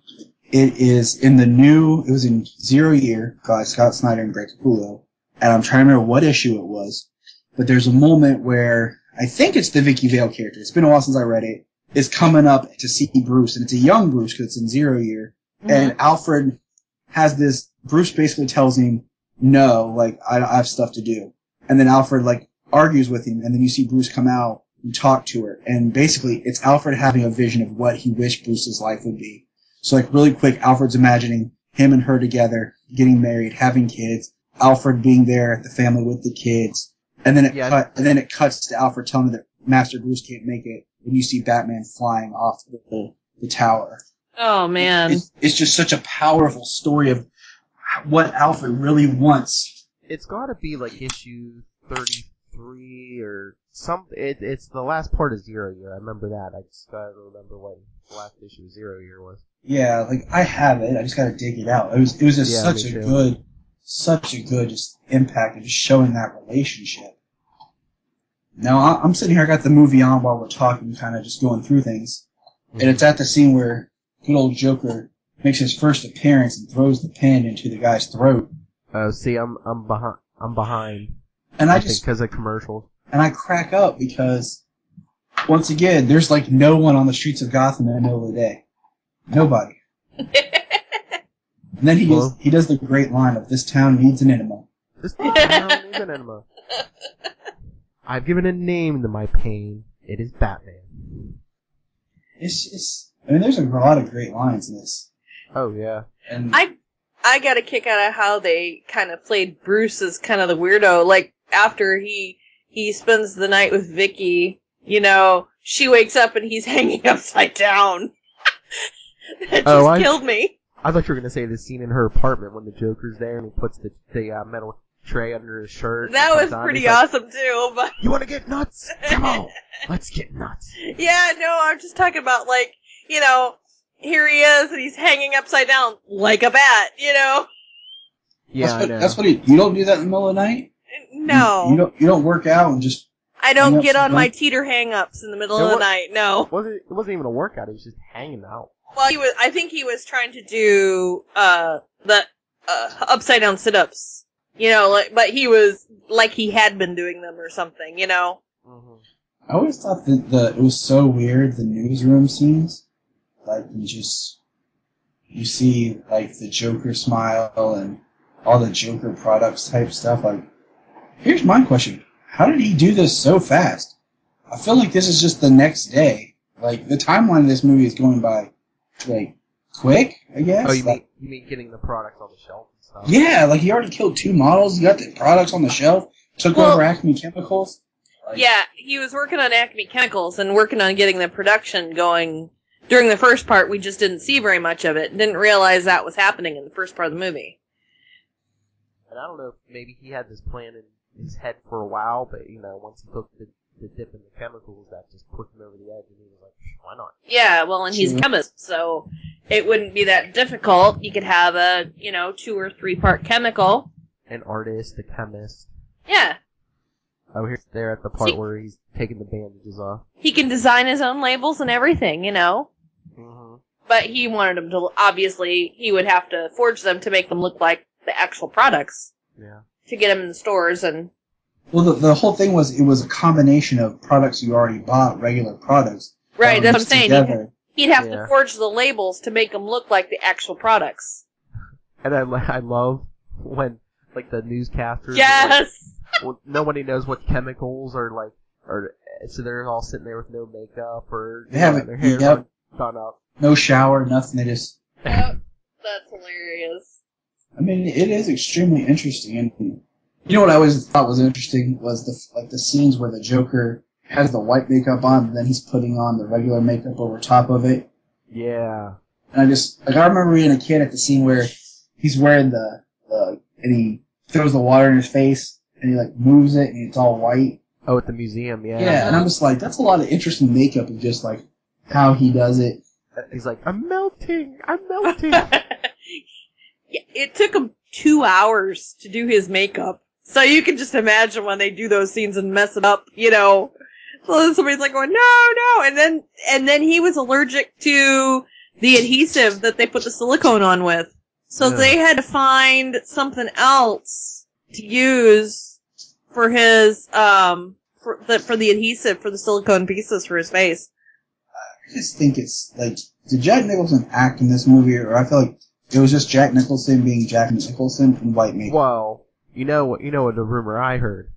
Speaker 4: It is in it was in Zero Year by Scott Snyder and Greg Capullo. And I'm trying to remember what issue it was. But there's a moment where, I think it's the Vicky Vale character, it's been a while since I read it, is coming up to see Bruce. And it's a young Bruce because it's in 0 Year. Mm-hmm. And Alfred has this, Bruce basically tells him, no, I have stuff to do. And then Alfred, argues with him, and then you see Bruce come out and talk to her. And basically, it's Alfred having a vision of what he wished Bruce's life would be. So, really quick, Alfred's imagining him and her together, getting married, having kids, Alfred being there at the family with the kids. And then it cuts to Alfred telling him that Master Bruce can't make it, and you see Batman flying off the tower.
Speaker 3: Oh, man.
Speaker 4: It's just such a powerful story of what Alfred really wants.
Speaker 2: It's got to be issue 33 or something. It's the last part of 0 Year. I remember that. I just got to remember what the last issue of 0 Year was.
Speaker 4: Yeah, I have it. I just got to dig it out. It was just such a good just impact of just showing that relationship. Now I'm sitting here. I got the movie on while we're talking, kind of just going through things, and it's at the scene where good old Joker makes his first appearance and throws the pen into the guy's throat.
Speaker 2: See, I'm behind.
Speaker 4: And I
Speaker 2: think because of commercials.
Speaker 4: And I crack up because, once again, there's no one on the streets of Gotham in the middle of the day. Nobody. And then he does the great line of, this town needs an enema.
Speaker 2: This town is an enema. I've given a name to my pain. It is Batman.
Speaker 4: I mean, there's a lot of great lines in this.
Speaker 2: Oh, yeah.
Speaker 4: And
Speaker 3: I got a kick out of how they kind of played Bruce as kind of the weirdo. Like, after he spends the night with Vicky, you know, she wakes up and he's hanging upside down. That just killed me.
Speaker 2: I thought you were going to say the scene in her apartment when the Joker's there and he puts the metal tray under his shirt.
Speaker 3: That was pretty awesome, too. But
Speaker 2: you want to get nuts? Come on. Let's get nuts.
Speaker 3: Yeah, no, I'm just talking about, like, you know, here he is and he's hanging upside down like a bat, you know?
Speaker 2: Yeah, I know.
Speaker 4: That's what you don't do that in the middle of the night?
Speaker 3: No.
Speaker 4: You don't work out and just...
Speaker 3: I don't get on my teeter hang-ups in the middle of the night, no.
Speaker 2: It wasn't even a workout, he was just hanging out.
Speaker 3: Well, I think he was trying to do, the, upside down sit-ups. You know, but he was, like he had been doing them or something, you know?
Speaker 2: Mm-hmm.
Speaker 4: I always thought that it was so weird, the newsroom scenes. Like, you see, like, the Joker smile and all the Joker products type stuff. Like, here's my question. How did he do this so fast? I feel like this is just the next day. Like, the timeline of this movie is going by, like, quick, I guess.
Speaker 2: Oh, you mean getting the products on the shelf and stuff?
Speaker 4: Yeah, like, he already killed 2 models, he got the products on the shelf, took over Acme Chemicals. Like,
Speaker 3: yeah, he was working on Acme Chemicals and working on getting the production going. During the first part, we just didn't see very much of it. Didn't realize that was happening in the first part of the movie.
Speaker 2: And I don't know if maybe he had this plan in his head for a while, but, you know, once he took the dip in the chemicals, that just pushed him over the edge, and he was like, why not?
Speaker 3: Yeah, well, and he's a chemist, so it wouldn't be that difficult. You could have a, 2 or 3 part chemical.
Speaker 2: An artist, a chemist.
Speaker 3: Yeah.
Speaker 2: Oh, here's there at the part where he's taking the bandages off.
Speaker 3: He can design his own labels and everything,
Speaker 2: Mm-hmm.
Speaker 3: But he wanted them to, obviously, he would have to forge them to make them look like the actual products.
Speaker 2: Yeah.
Speaker 3: To get them in the stores and...
Speaker 4: Well, the whole thing was, it was a combination of products you already bought, regular products.
Speaker 3: Right, that's what I'm saying. He'd have
Speaker 2: Yeah.
Speaker 3: to forge the labels to make them look like the actual products.
Speaker 2: And I love when, like, the newscasters...
Speaker 3: Yes!
Speaker 2: Well, nobody knows what chemicals so they're all sitting there with no makeup or
Speaker 4: They haven't,
Speaker 2: their hair
Speaker 4: yep.
Speaker 2: done up.
Speaker 4: No shower, nothing. They just.
Speaker 3: Yep, that's hilarious.
Speaker 4: I mean, it is extremely interesting, and you know what I always thought was interesting was the scenes where the Joker has the white makeup on, and then he's putting on the regular makeup over top of it.
Speaker 2: Yeah.
Speaker 4: And I remember being a kid at the scene where he's wearing and he throws the water in his face, and he like moves it, and it's all white.
Speaker 2: Oh, at the museum, yeah.
Speaker 4: Yeah, and I'm just like, that's a lot of interesting makeup of just like how he does it.
Speaker 2: He's like, I'm melting.
Speaker 3: Yeah, it took him 2 hours to do his makeup. So you can just imagine when they do those scenes and mess it up, So somebody's like going, no. And then he was allergic to the adhesive that they put the silicone on with. So they had to find something else to use for his, for the adhesive for the silicone pieces for his face.
Speaker 4: I just think it's like, did Jack Nicholson act in this movie, or I feel like it was just Jack Nicholson being Jack Nicholson in white makeup?
Speaker 2: Well, you know what the rumor I heard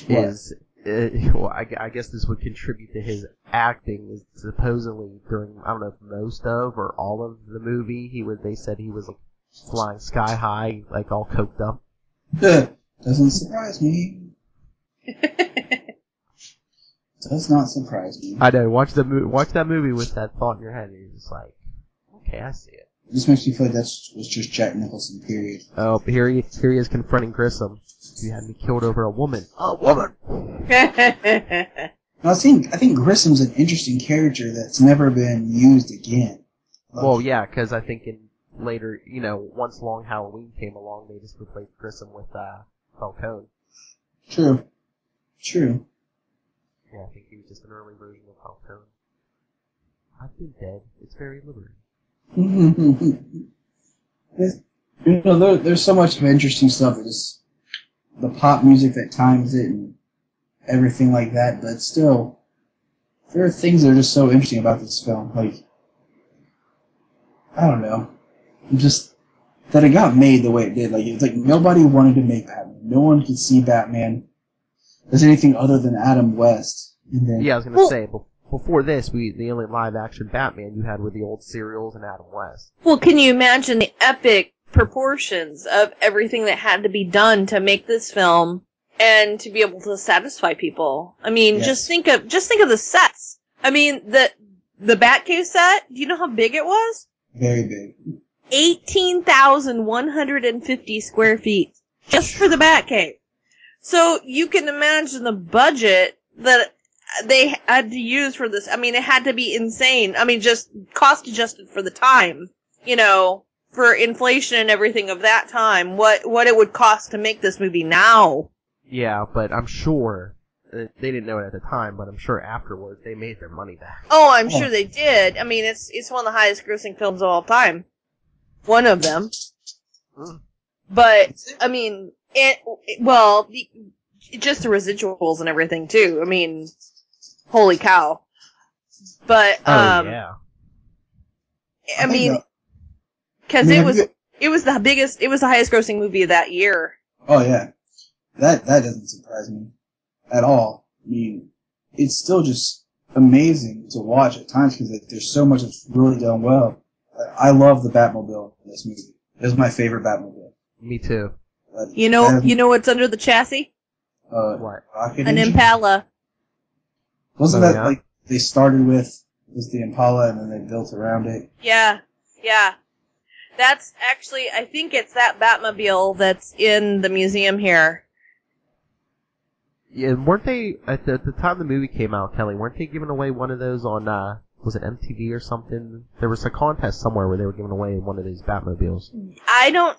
Speaker 2: is, I guess this would contribute to his acting. Is supposedly during, I don't know if most of or all of the movie, they said he was like flying sky high, like all coked up.
Speaker 4: Doesn't surprise me. Does not surprise me.
Speaker 2: I know. Watch that movie with that thought in your head, and you're just like, okay, I see it.
Speaker 4: It just makes me feel like that was just Jack Nicholson, period.
Speaker 2: Oh, but here he is confronting Grissom. You had me killed over a woman. A woman!
Speaker 4: I think Grissom's an interesting character that's never been used again. Like,
Speaker 2: Well, yeah, because I think in later, once Long Halloween came along, they just replaced Grissom with Falcone.
Speaker 4: True.
Speaker 2: Yeah, I think he was just an early version of Falcone. I've been dead. It's very liberating.
Speaker 4: There's so much of interesting stuff. Just the pop music that times it and everything like that, but still, there are things that are just so interesting about this film. Like, I don't know. that it got made the way it did. Like, it's like nobody wanted to make Batman. No one could see Batman as anything other than Adam West. And then,
Speaker 2: Yeah, I was gonna say, before this, the only live-action Batman you had were the old serials and Adam West.
Speaker 3: Well, can you imagine the epic proportions of everything that had to be done to make this film and to be able to satisfy people? I mean,
Speaker 4: Yes.
Speaker 3: just think of the sets. I mean, the Batcave set, do you know how big it was?
Speaker 4: very big.
Speaker 3: 18,150 square feet. Just for the Batcave. So you can imagine the budget that they had to use for this. I mean, it had to be insane. I mean, just cost adjusted for the time. You know, for inflation and everything of that time. What it would cost to make this movie now.
Speaker 2: Yeah, but I'm sure they didn't know it at the time, but I'm sure afterwards they made their money back.
Speaker 3: Oh, I'm sure they did. I mean, it's one of the highest grossing films of all time. One of them. But, I mean, just the residuals and everything too. I mean, holy cow. But,
Speaker 2: yeah.
Speaker 3: I mean, cause it was the highest grossing movie of that year.
Speaker 4: Oh yeah, that doesn't surprise me at all. I mean, it's still just amazing to watch at times because there's so much that's really done well. I love the Batmobile in this movie. It was my favorite Batmobile.
Speaker 2: Me too.
Speaker 3: You know what's under the chassis?
Speaker 2: What?
Speaker 4: Rocket
Speaker 3: An
Speaker 4: engine?
Speaker 3: Impala.
Speaker 4: Wasn't
Speaker 2: Oh,
Speaker 4: that
Speaker 2: yeah?
Speaker 4: like they started with was the Impala and then they built around it?
Speaker 3: Yeah. That's actually, I think it's that Batmobile that's in the museum here.
Speaker 2: Yeah, weren't they at the time the movie came out, Kelly? Weren't they giving away one of those on was it MTV or something? There was a contest somewhere where they were giving away one of these Batmobiles.
Speaker 3: I don't,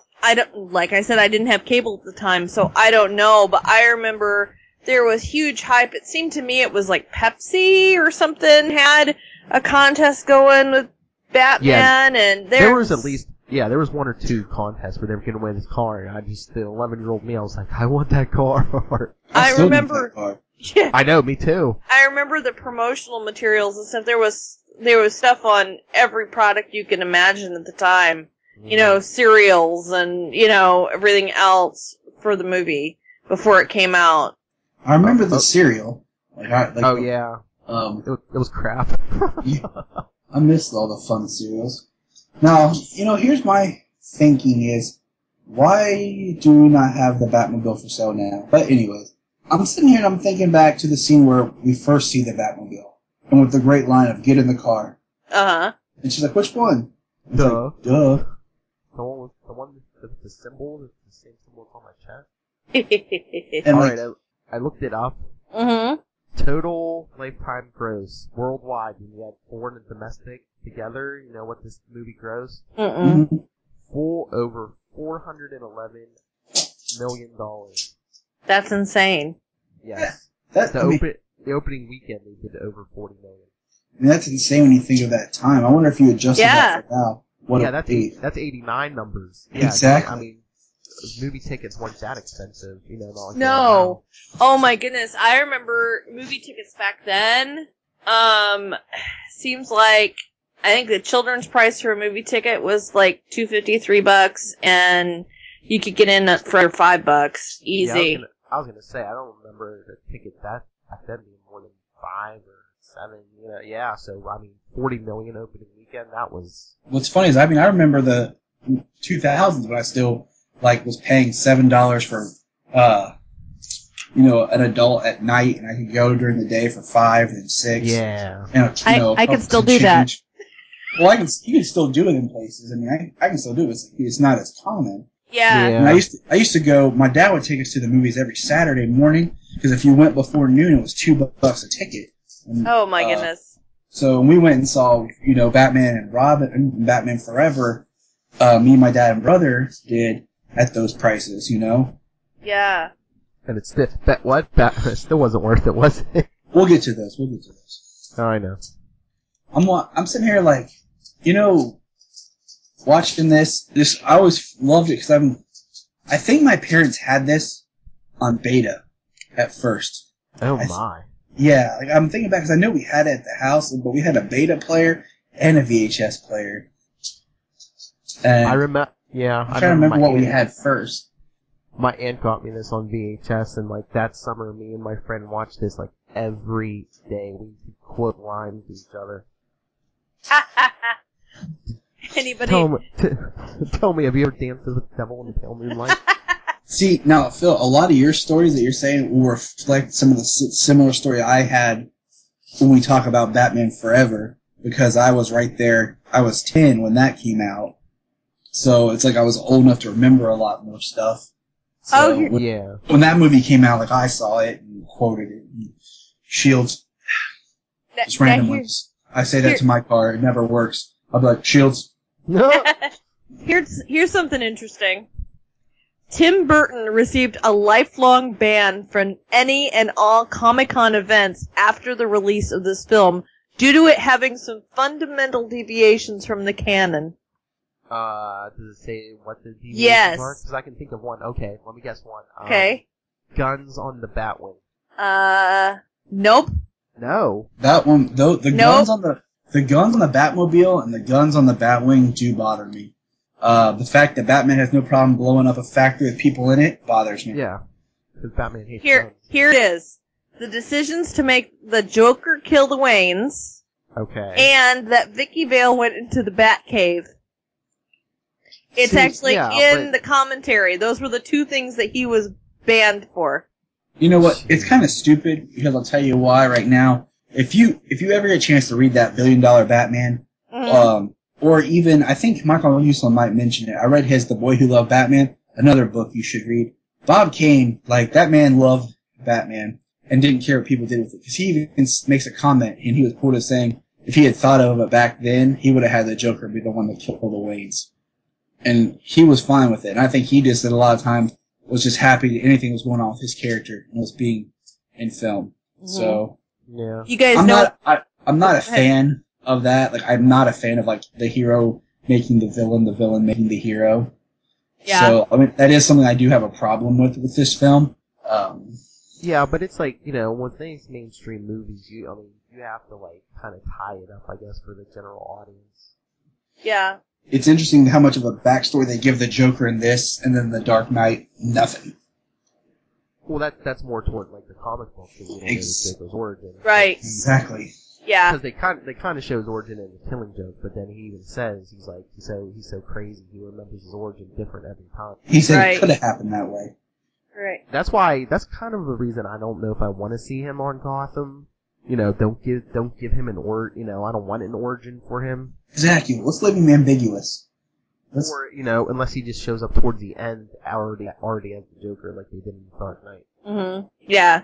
Speaker 3: like I said, I didn't have cable at the time, so I don't know, but I remember there was huge hype. It seemed to me it was like Pepsi or something had a contest going with Batman, and
Speaker 2: There was at least, there was one or two contests where they were giving away this car, and the 11-year-old me, I was like, I want that car.
Speaker 3: I
Speaker 4: still need
Speaker 3: remember,
Speaker 4: that car.
Speaker 3: yeah,
Speaker 2: I know, me too.
Speaker 3: I remember the promotional materials and stuff. There was stuff on every product you can imagine at the time. You know, cereals and, you know, everything else for the movie before it came out.
Speaker 4: I remember the cereal.
Speaker 2: Yeah. It was crap.
Speaker 4: Yeah, I missed all the fun cereals. Now, you know, here's my thinking is, why do we not have the Batmobile for sale now? But anyways, I'm sitting here and I'm thinking back to the scene where we first see the Batmobile. And with the great line of, get in the car.
Speaker 3: Uh-huh.
Speaker 4: And she's like, which one? It's
Speaker 2: Duh.
Speaker 4: like, duh.
Speaker 2: The one with the symbol, the same symbol that's on my chest.
Speaker 4: And
Speaker 2: Alright,
Speaker 4: like,
Speaker 2: I looked it up.
Speaker 3: Mm-hmm.
Speaker 2: Total lifetime gross worldwide, when you had foreign and domestic together, you know what this movie grossed?
Speaker 3: Mm-mm.
Speaker 4: mhm.
Speaker 2: Over $411 million.
Speaker 3: That's insane.
Speaker 2: Yes.
Speaker 4: That, I mean,
Speaker 2: The opening weekend they did over $40 million.
Speaker 4: I mean, that's insane when you think of that time. I wonder if you adjusted that for now. What
Speaker 2: Yeah,
Speaker 4: it would be.
Speaker 2: that's 89 numbers. Yeah,
Speaker 4: Exactly.
Speaker 2: I mean, movie tickets weren't that expensive, you know. Not like they are
Speaker 3: No. Oh my goodness. I remember movie tickets back then. Seems like, I think the children's price for a movie ticket was like $2.50, $3, and you could get in for $5.
Speaker 2: now.
Speaker 3: Easy.
Speaker 2: Yeah, I was gonna say, I don't remember the ticket back then being more than 5 or 7. You know, yeah. So I mean, 40 million opening weekend. That was.
Speaker 4: What's funny is, I mean, I remember the 2000s when I still, like, was paying $7 for, you know, an adult at night, and I could go during the day for $5 and $6.
Speaker 2: Yeah.
Speaker 4: And, you know,
Speaker 3: I could still
Speaker 4: some
Speaker 3: do that.
Speaker 4: change. Well, you can still do it in places. I mean, I can still do it. It's not as common.
Speaker 3: Yeah.
Speaker 4: And I used to go. My dad would take us to the movies every Saturday morning because if you went before noon, it was $2 a ticket. And,
Speaker 3: Oh my goodness.
Speaker 4: So when we went and saw, you know, Batman and Robin and Batman Forever, me, my dad, and brother did at those prices. You know.
Speaker 3: Yeah.
Speaker 2: And it's it still wasn't worth it, was it?
Speaker 4: We'll get to those.
Speaker 2: Oh, I know.
Speaker 4: I'm sitting here like, you know, watching this. I always loved it because I think my parents had this on beta at first.
Speaker 2: Oh my.
Speaker 4: Yeah, like I'm thinking back because I know we had it at the house, but we had a beta player and a VHS player. And
Speaker 2: Yeah,
Speaker 4: I'm trying to remember what we had first.
Speaker 2: My aunt got me this on VHS, and like that summer, me and my friend watched this like every day. We could quote lines to each other.
Speaker 3: Anybody?
Speaker 2: Tell me, have you ever danced with the devil in the pale moonlight?
Speaker 4: See, now, Phil, a lot of your stories that you're saying will reflect some of the similar story I had when we talk about Batman Forever, because I was right there. I was 10 when that came out. So it's like I was old enough to remember a lot more stuff. So
Speaker 2: yeah.
Speaker 4: When that movie came out, like I saw it and quoted it. And Shields. Just random ones. I say that to my car. It never works. I'll be like, Shields.
Speaker 3: Here's something interesting. Tim Burton received a lifelong ban from any and all Comic-Con events after the release of this film due to it having some fundamental deviations from the canon.
Speaker 2: Does it say what the deviations are? Because I can think of one. Okay, let me guess one.
Speaker 3: Okay.
Speaker 2: Guns on the Batwing.
Speaker 3: Nope.
Speaker 2: No.
Speaker 4: That one, though, the guns on the Batmobile and the guns on the Batwing do bother me. The fact that Batman has no problem blowing up a factory with people in it bothers me.
Speaker 2: Yeah. Because Batman hates guns.
Speaker 3: Here it is. The decisions to make the Joker kill the Waynes.
Speaker 2: Okay.
Speaker 3: And that Vicky Vale went into the Batcave. It's actually in the commentary. Those were the two things that he was banned for.
Speaker 4: You know what? It's kind of stupid, because I'll tell you why right now. If you ever get a chance to read that $1 Billion Batman, or even, I think Michael Husson might mention it. I read his The Boy Who Loved Batman, another book you should read. Bob Kane, like, that man loved Batman and didn't care what people did with it. Because he even makes a comment, and he was quoted as saying, if he had thought of it back then, he would have had the Joker be the one that killed the Waynes. And he was fine with it. And I think he just, at a lot of times, was just happy that anything was going on with his character and was being in film. Mm-hmm. So,
Speaker 3: yeah. You guys
Speaker 4: I'm not a fan of that. Like, I'm not a fan of, like, the hero making the villain making the hero. Yeah. So, I mean, that is something I do have a problem with this film.
Speaker 2: Yeah, but it's like, you know, with these mainstream movies, you have to, like, kind of tie it up, I guess, for the general audience.
Speaker 3: Yeah.
Speaker 4: It's interesting how much of a backstory they give the Joker in this, and then the Dark Knight, nothing.
Speaker 2: Well, that's more toward, like, the comic book, because you don't know the Joker's origin.
Speaker 3: Right.
Speaker 4: Exactly.
Speaker 3: Yeah.
Speaker 2: Because they kind of show his origin in the Killing Joke, but then he even says, he's so crazy, he remembers his origin different every time.
Speaker 4: He said it could have happened that way.
Speaker 3: Right.
Speaker 2: That's kind of the reason I don't know if I want to see him on Gotham. You know, don't give him I don't want an origin for him.
Speaker 4: Exactly. Let's leave him ambiguous.
Speaker 2: Or, unless he just shows up towards the end already as the Joker, like they did in Dark Knight.
Speaker 3: Mm-hmm. Yeah.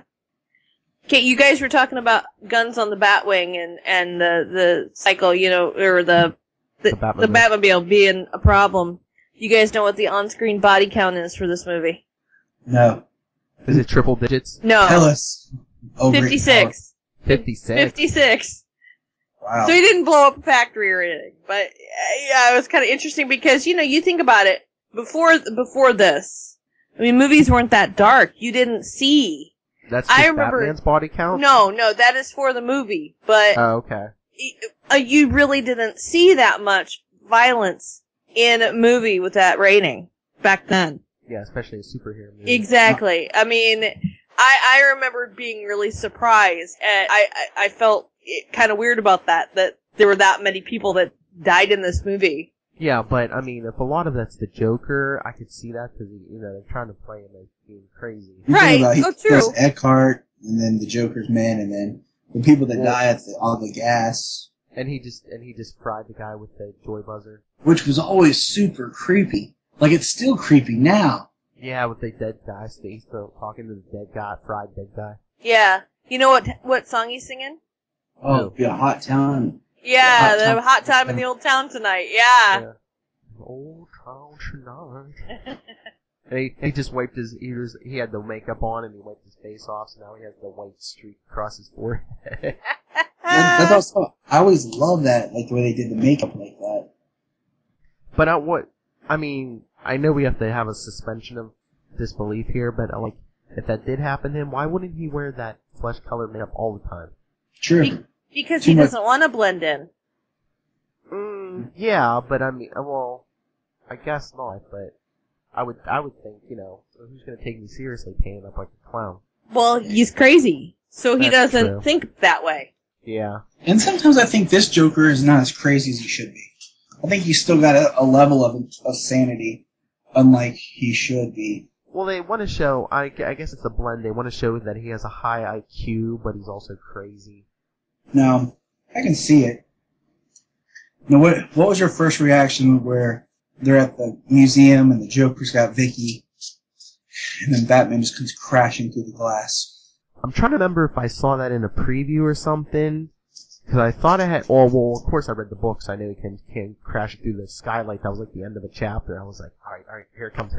Speaker 3: Okay, you guys were talking about guns on the Batwing and the cycle, or the Batmobile being a problem. You guys know what the on-screen body count is for this movie?
Speaker 4: No.
Speaker 2: Is it triple digits?
Speaker 3: No.
Speaker 4: Tell us.
Speaker 3: 56.
Speaker 2: 56?
Speaker 3: 56.
Speaker 4: Wow.
Speaker 3: So he didn't blow up a factory or anything. But, yeah, it was kind of interesting because, you think about it, before this, I mean, movies weren't that dark. You didn't see.
Speaker 2: That's just Batman's body count?
Speaker 3: No, that is for the movie. But,
Speaker 2: oh, okay.
Speaker 3: You really didn't see that much violence in a movie with that rating back then.
Speaker 2: Yeah, especially a superhero movie.
Speaker 3: Exactly. I mean, I remember being really surprised, and I felt kind of weird about that there were that many people that died in this movie.
Speaker 2: Yeah, but, I mean, if a lot of that's the Joker, I could see that, because, they're trying to play him as being crazy.
Speaker 3: Right, so true.
Speaker 4: There's Eckhart, and then the Joker's men, and then the people that die at all the gas.
Speaker 2: And he just fried the guy with the joy buzzer.
Speaker 4: Which was always super creepy. Like, it's still creepy now.
Speaker 2: Yeah, with the dead guy, still talking to the dead guy, fried dead guy.
Speaker 3: Yeah. You know what song he's singing?
Speaker 4: Oh, be a hot town.
Speaker 3: Yeah, the hot time in the old town tonight. Yeah.
Speaker 2: Old town tonight. And he just wiped his ears. He had the makeup on, and he wiped his face off, so now he has the white streak across his forehead.
Speaker 4: That's also, I always love that, like the way they did the makeup like that.
Speaker 2: But I know we have to have a suspension of disbelief here, but if that did happen to him, why wouldn't he wear that flesh colored makeup all the time?
Speaker 4: Sure.
Speaker 3: Because he doesn't want to blend in.
Speaker 2: Yeah, but I guess not, but I would think, who's gonna take me seriously painting up like a clown?
Speaker 3: Well, he's crazy, so he
Speaker 2: That's
Speaker 3: doesn't
Speaker 2: true.
Speaker 3: think that way.
Speaker 2: Yeah.
Speaker 4: And sometimes I think this Joker is not as crazy as he should be. I think he's still got a level of sanity, unlike he should be.
Speaker 2: Well, they want to show, I guess it's a blend, they want to show that he has a high IQ, but he's also crazy.
Speaker 4: No, I can see it. Now, what was your first reaction where they're at the museum and the Joker's got Vicky, and then Batman just comes crashing through the glass?
Speaker 2: I'm trying to remember if I saw that in a preview or something, because I thought I had, well, of course I read the book, so I knew he can crash through the skylight. That was like the end of a chapter. I was like, alright, here it comes.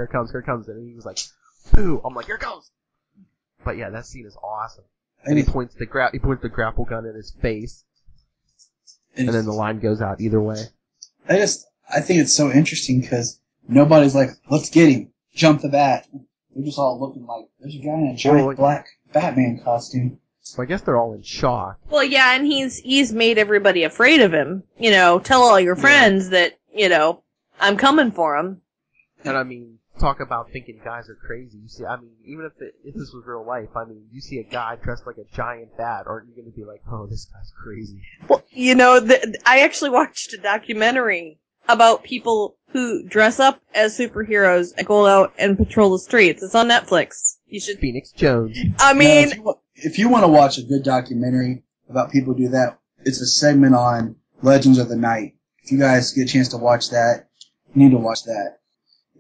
Speaker 2: And he was like, boo! I'm like, here it goes! But yeah, that scene is awesome. And he points the grapple gun at his face, and then the line goes out either way.
Speaker 4: I think it's so interesting because nobody's like, let's get him, jump the bat. They're just all looking like, there's a guy in a giant black Batman costume.
Speaker 2: So I guess they're all in shock.
Speaker 3: Well, yeah, and he's made everybody afraid of him. Tell all your friends that, I'm coming for him.
Speaker 2: And I mean, talk about thinking guys are crazy. You see, I mean, even if this was real life, I mean, you see a guy dressed like a giant bat, aren't you going to be like, oh, this guy's crazy?
Speaker 3: Well, I actually watched a documentary about people who dress up as superheroes and go out and patrol the streets. It's on Netflix. You should.
Speaker 2: Phoenix Jones.
Speaker 3: I mean,
Speaker 4: if you want to watch a good documentary about people who do that, it's a segment on Legends of the Night. If you guys get a chance to watch that, you need to watch that.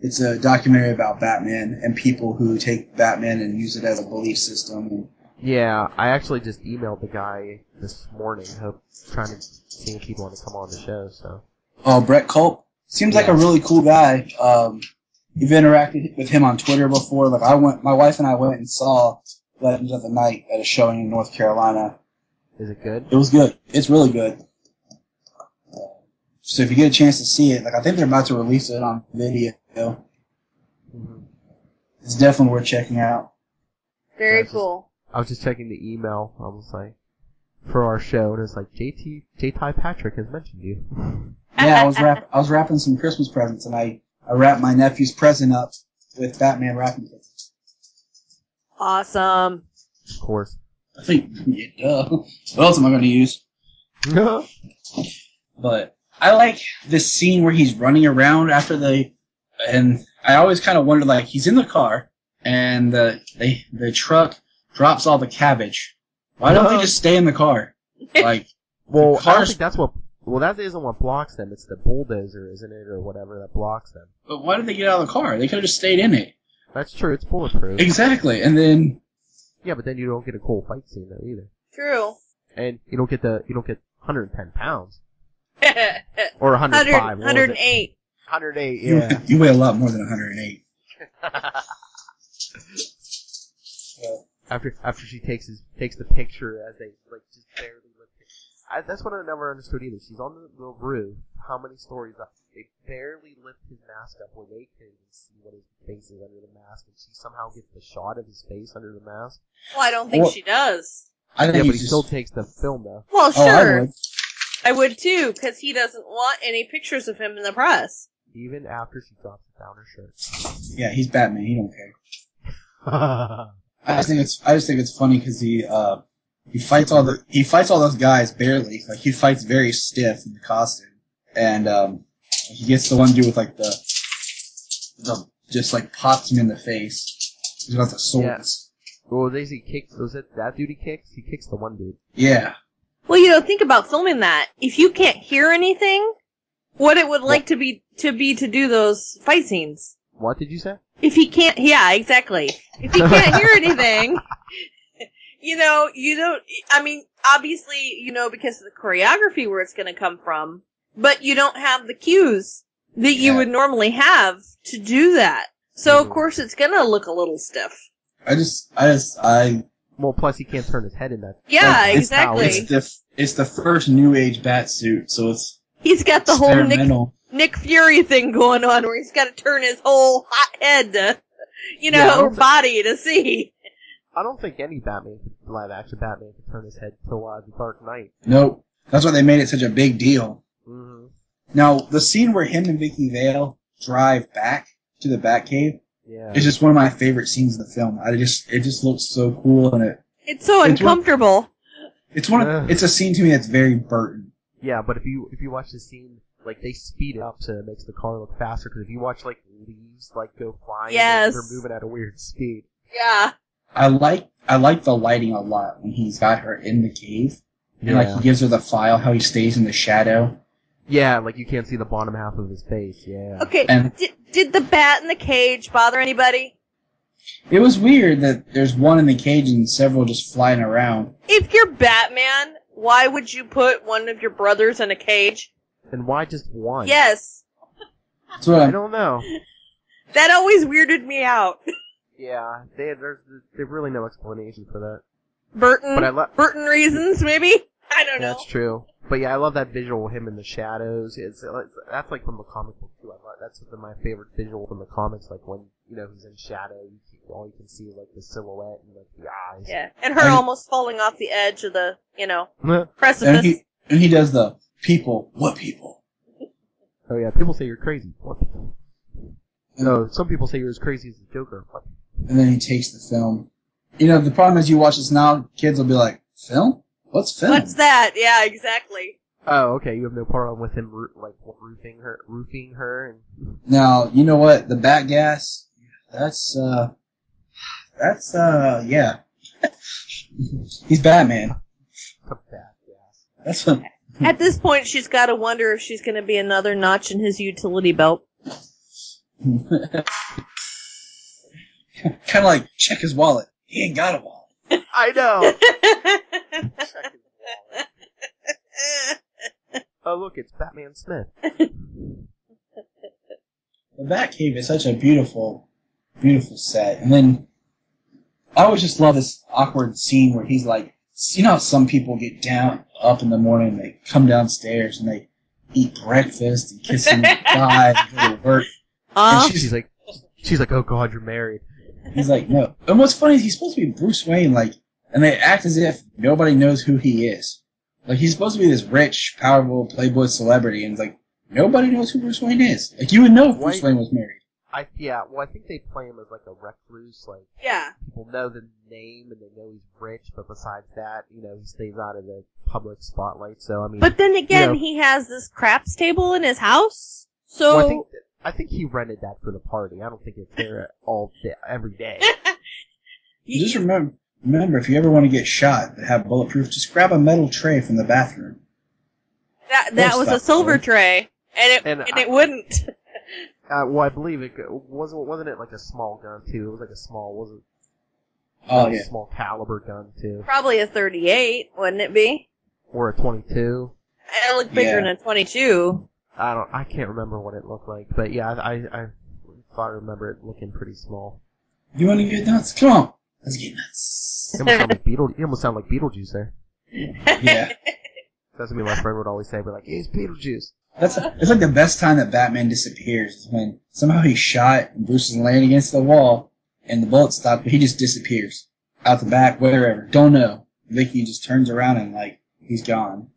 Speaker 4: It's a documentary about Batman and people who take Batman and use it as a belief system.
Speaker 2: Yeah, I actually just emailed the guy this morning, trying to see if he'd want to come on the show. So.
Speaker 4: Oh, Brett Culp seems like a really cool guy. You've interacted with him on Twitter before. Like my wife and I went and saw Legends of the Night at a showing in North Carolina.
Speaker 2: Is it good?
Speaker 4: It was good. It's really good. So if you get a chance to see it, I think they're about to release it on video.
Speaker 2: Mm-hmm.
Speaker 4: It's definitely worth checking out.
Speaker 3: very cool.
Speaker 2: I was just checking the email. I was like, for our show, and it's like J. Ty Patrick has mentioned you.
Speaker 4: Yeah, I was wrapping some Christmas presents, and I wrapped my nephew's present up with Batman wrapping paper.
Speaker 3: Awesome.
Speaker 2: Of course.
Speaker 4: I think, what else am I going to use? But I like this scene where he's running around and I always kind of wonder, he's in the car, and the truck drops all the cabbage. Why don't they just stay in the car?
Speaker 2: Well, I don't think that's what. Well, that isn't what blocks them. It's the bulldozer, isn't it, or whatever that blocks them.
Speaker 4: But why did they get out of the car? They could have just stayed in it.
Speaker 2: That's true. It's bulletproof.
Speaker 4: Exactly, and then.
Speaker 2: Yeah, but then you don't get a cool fight scene though either.
Speaker 3: True.
Speaker 2: And you don't get 110 pounds. Or 105.
Speaker 3: 108.
Speaker 2: 108. Yeah.
Speaker 4: You weigh a lot more than 108.
Speaker 2: After she takes the picture as they just barely lift it. That's what I never understood either. She's on the roof. How many stories up? They barely lift his mask up where they can see what his face is under the mask, and she somehow gets the shot of his face under the mask.
Speaker 3: Well, I don't think she does.
Speaker 2: But he still takes the film though.
Speaker 3: Well, sure.
Speaker 4: Oh,
Speaker 3: I would too, because he doesn't want any pictures of him in the press.
Speaker 2: Even after she drops it down her shirt.
Speaker 4: Yeah, he's Batman. He don't care. I just think it's funny because he fights all those guys barely. He fights very stiff in the costume, and he gets the one dude with the just pops him in the face. He's got the swords.
Speaker 2: Yeah. Well, he kicks. Was it that dude he kicks? He kicks the one dude.
Speaker 4: Yeah.
Speaker 3: Well, think about filming that. If you can't hear anything, what it would like to do those fight scenes.
Speaker 2: What did you say?
Speaker 3: If he can't, yeah, exactly. If he can't hear anything, you don't, I mean, obviously, because of the choreography where it's going to come from, but you don't have the cues that you would normally have to do that. So, of course, it's going to look a little stiff.
Speaker 2: Well, plus he can't turn his head in that.
Speaker 3: Yeah, exactly.
Speaker 4: It's the first New Age bat suit, so
Speaker 3: he's got the whole Nick Fury thing going on where he's got to turn his whole hot head to, body to see.
Speaker 2: I don't think any live action Batman can turn his head till The Dark Knight.
Speaker 4: Nope. That's why they made it such a big deal.
Speaker 2: Mm-hmm.
Speaker 4: Now, the scene where him and Vicky Vale drive back to the Batcave.
Speaker 2: Yeah.
Speaker 4: It's just one of my favorite scenes in the film. It just looks so cool, and
Speaker 3: It's so uncomfortable.
Speaker 4: it's a scene to me that's very Burton.
Speaker 2: Yeah, but if you watch the scene, like they speed it up so it makes the car look faster. Because if you watch like leaves like go flying,
Speaker 3: Yes.
Speaker 2: they're moving at a weird speed.
Speaker 3: Yeah.
Speaker 4: I like the lighting a lot when he's got her in the cave, and like he gives her the file, how he stays in the shadow.
Speaker 2: Yeah, like you can't see the bottom half of his face. Yeah.
Speaker 3: Okay.
Speaker 4: And
Speaker 3: Did the bat in the cage bother anybody?
Speaker 4: it was weird that there's one in the cage and several just flying around.
Speaker 3: If you're Batman, why would you put one of your brothers in a cage?
Speaker 2: And why just one?
Speaker 3: Yes.
Speaker 4: That's what
Speaker 2: I don't know.
Speaker 3: That always weirded me out.
Speaker 2: Yeah, there's really no explanation for that.
Speaker 3: Burton?
Speaker 2: But
Speaker 3: Burton reasons, maybe? I don't know.
Speaker 2: That's true. But yeah, I love that visual of him in the shadows. That's like from the comic book too. That's one of my favorite visual from the comics. Like when he's in shadow, all you can see is like the silhouette and like the eyes.
Speaker 3: Yeah, and her almost falling off the edge of the, precipice.
Speaker 4: And he does the people. What people?
Speaker 2: Oh yeah, people say you're crazy. What? No, some people say you're as crazy as the Joker. What?
Speaker 4: And then he takes the film. The problem is you watch this now, kids will be like, film? What's film?
Speaker 3: What's that? Yeah, exactly.
Speaker 2: Oh, okay. You have no problem with him roofing her. And...
Speaker 4: Now, you know what? The bat gas. Yeah. He's Batman.
Speaker 2: The bat gas.
Speaker 4: That's what.
Speaker 3: At this point, she's got to wonder if she's going to be another notch in his utility belt.
Speaker 4: Kind of like check his wallet. He ain't got a wallet.
Speaker 2: I know. Check his wallet. Oh, look, it's Batman Smith.
Speaker 4: The Batcave is such a beautiful, beautiful set. And then I always just love this awkward scene where he's like, how some people get up in the morning, and they come downstairs and they eat breakfast and kiss him goodbye and go to work. And
Speaker 2: she's like, oh God, you're married.
Speaker 4: He's like, no. And what's funny is he's supposed to be Bruce Wayne, and they act as if nobody knows who he is. Like, he's supposed to be this rich, powerful Playboy celebrity, and it's like, nobody knows who Bruce Wayne is. Like, you would know if Bruce Wayne was married.
Speaker 2: I think they play him as like a recluse, people know the name and they know he's rich, but besides that, he stays out of the public spotlight, so I mean...
Speaker 3: But then again, he has this craps table in his house, so...
Speaker 2: Well, I think he rented that for the party. I don't think it's there every day.
Speaker 4: Just remember, if you ever want to get shot that have bulletproof, just grab a metal tray from the bathroom.
Speaker 3: That was a silver tray, and it wouldn't.
Speaker 2: Well, I believe it wasn't it like a small gun too? It was like a small, small caliber gun too.
Speaker 3: Probably a 38, wouldn't it be?
Speaker 2: Or a 22.
Speaker 3: It looked bigger than a 22.
Speaker 2: I can't remember what it looked like, but yeah, I thought I remember it looking pretty small.
Speaker 4: You want to get nuts? Come on, let's get nuts.
Speaker 2: You almost sound like Beetlejuice there.
Speaker 4: Yeah.
Speaker 2: That's what my friend would always say, but like, hey, it's Beetlejuice.
Speaker 4: It's like the best time that Batman disappears is when somehow he's shot and Bruce is laying against the wall and the bullet stops, but he just disappears out the back, wherever. Don't know. Vicky just turns around and he's gone.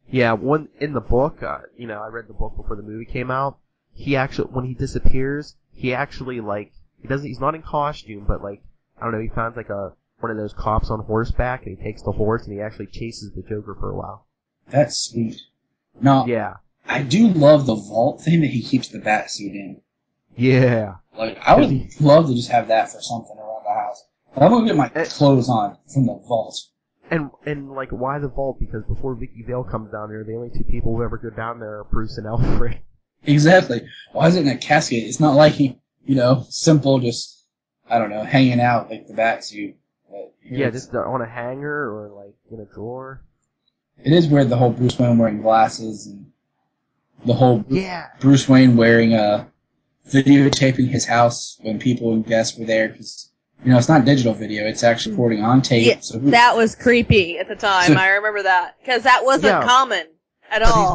Speaker 2: Yeah, in the book, I read the book before the movie came out. When he disappears, he's not in costume, but I don't know, he finds one of those cops on horseback and he takes the horse and he actually chases the Joker for a while.
Speaker 4: That's sweet. No.
Speaker 2: Yeah.
Speaker 4: I do love the vault thing that he keeps the bat suit in.
Speaker 2: Yeah.
Speaker 4: I would love to just have that for something around the house. But I'm gonna get my clothes on from the vault.
Speaker 2: And why the vault? Because before Vicky Vale comes down there, the only two people who ever go down there are Bruce and Alfred.
Speaker 4: Exactly. Why is it in a casket? It's not like simple, just, I don't know, hanging out like the bat suit.
Speaker 2: Yeah, just on a hanger or in a drawer.
Speaker 4: It is weird, the whole Bruce Wayne wearing glasses and the whole Bruce Wayne wearing videotaping his house when people and guests were there, because it's not digital video, it's actually recording on tape.
Speaker 3: Yeah, so that was creepy at the time. I remember that, because that wasn't common at all.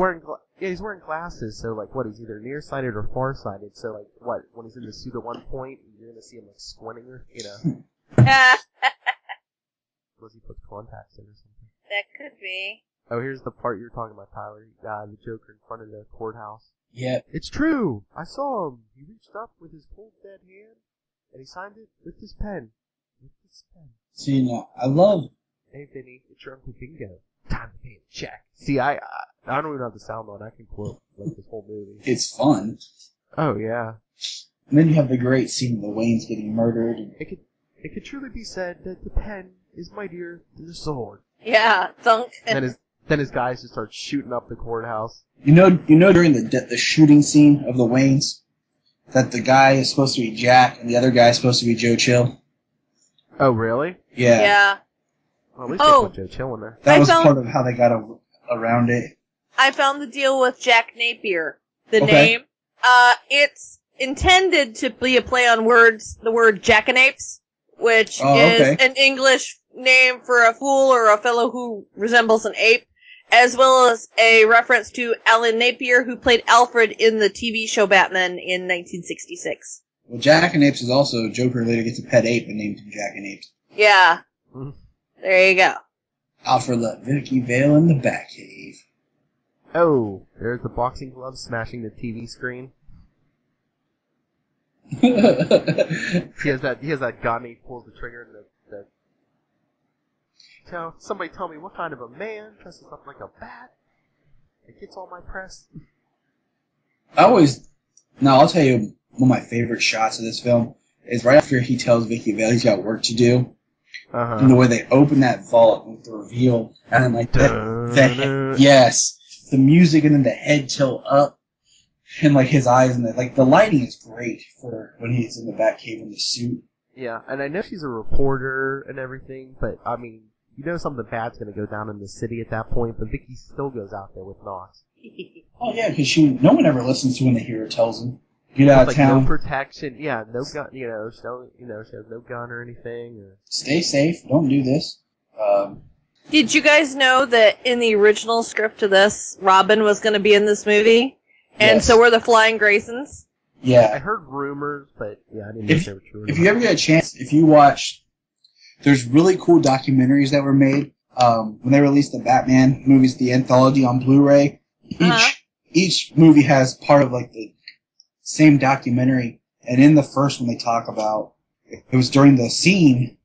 Speaker 2: He's wearing glasses, so he's either nearsighted or farsighted. So when he's in the suit at one point, you're gonna see him squinting, Was he put contacts in or something?
Speaker 3: That could be.
Speaker 2: Oh, here's the part you're talking about, Tyler. The Joker in front of the courthouse.
Speaker 4: Yeah.
Speaker 2: It's true. I saw him. He reached up with his cold dead hand, and he signed it with his pen. With his pen.
Speaker 4: So, I love...
Speaker 2: Hey, Vinny, it's your Uncle Bingo. Time to pay a check. See, I don't even have the sound on. I can quote like this whole movie.
Speaker 4: It's fun.
Speaker 2: Oh, yeah.
Speaker 4: And then you have the great scene of the Waynes getting murdered.
Speaker 2: It could truly be said that the pen is mightier than the sword.
Speaker 3: Yeah, thunk.
Speaker 2: Then his guys just start shooting up the courthouse.
Speaker 4: You know, during the shooting scene of the Waynes, that the guy is supposed to be Jack and the other guy is supposed to be Joe Chill.
Speaker 2: Oh, really?
Speaker 4: Yeah.
Speaker 2: Well, at least they put Joe Chill in there.
Speaker 4: That was part of how they got around it.
Speaker 3: I found the deal with Jack Napier. The
Speaker 4: Okay.
Speaker 3: name. It's intended to be a play on words, the word jackanapes, which is an English name for a fool or a fellow who resembles an ape, as well as a reference to Alan Napier, who played Alfred in the TV show Batman in 1966.
Speaker 4: Well, Jackanapes is also Joker later gets a pet ape and named him Jackanapes.
Speaker 3: Yeah. There you go.
Speaker 4: Alfred let Vicky Vale in the Batcave.
Speaker 2: Oh, there's the boxing glove smashing the TV screen. He has that gun. He pulls the trigger and somebody tell me what kind of a man dresses up like a bat. It gets all my press.
Speaker 4: I'll tell you one of my favorite shots of this film is right after he tells Vicky Vale he's got work to do.
Speaker 2: Uh-huh.
Speaker 4: And the way they open that vault with the reveal, and then like the music, and then the head tilt up, and like his eyes, and the lighting is great for when he's in the Batcave in the suit.
Speaker 2: Yeah, and I know she's a reporter and everything, but I mean, you know something bad's gonna go down in the city at that point. But Vicky still goes out there with Knox.
Speaker 4: Oh yeah, because no one ever listens to when the hero tells him get out of town.
Speaker 2: No protection, yeah, no gun. She has no gun or anything. Or...
Speaker 4: Stay safe. Don't do this.
Speaker 3: Did you guys know that in the original script of this, Robin was going to be in this movie? And
Speaker 4: Yes.
Speaker 3: so were the Flying Graysons?
Speaker 4: Yeah.
Speaker 2: I heard rumors, but yeah, I didn't know if they were true.
Speaker 4: If you ever get a chance, if you watch, there's really cool documentaries that were made when they released the Batman movies, the anthology on Blu-ray. Each movie has part of like the same documentary, and in the first one they talk about it was during the scene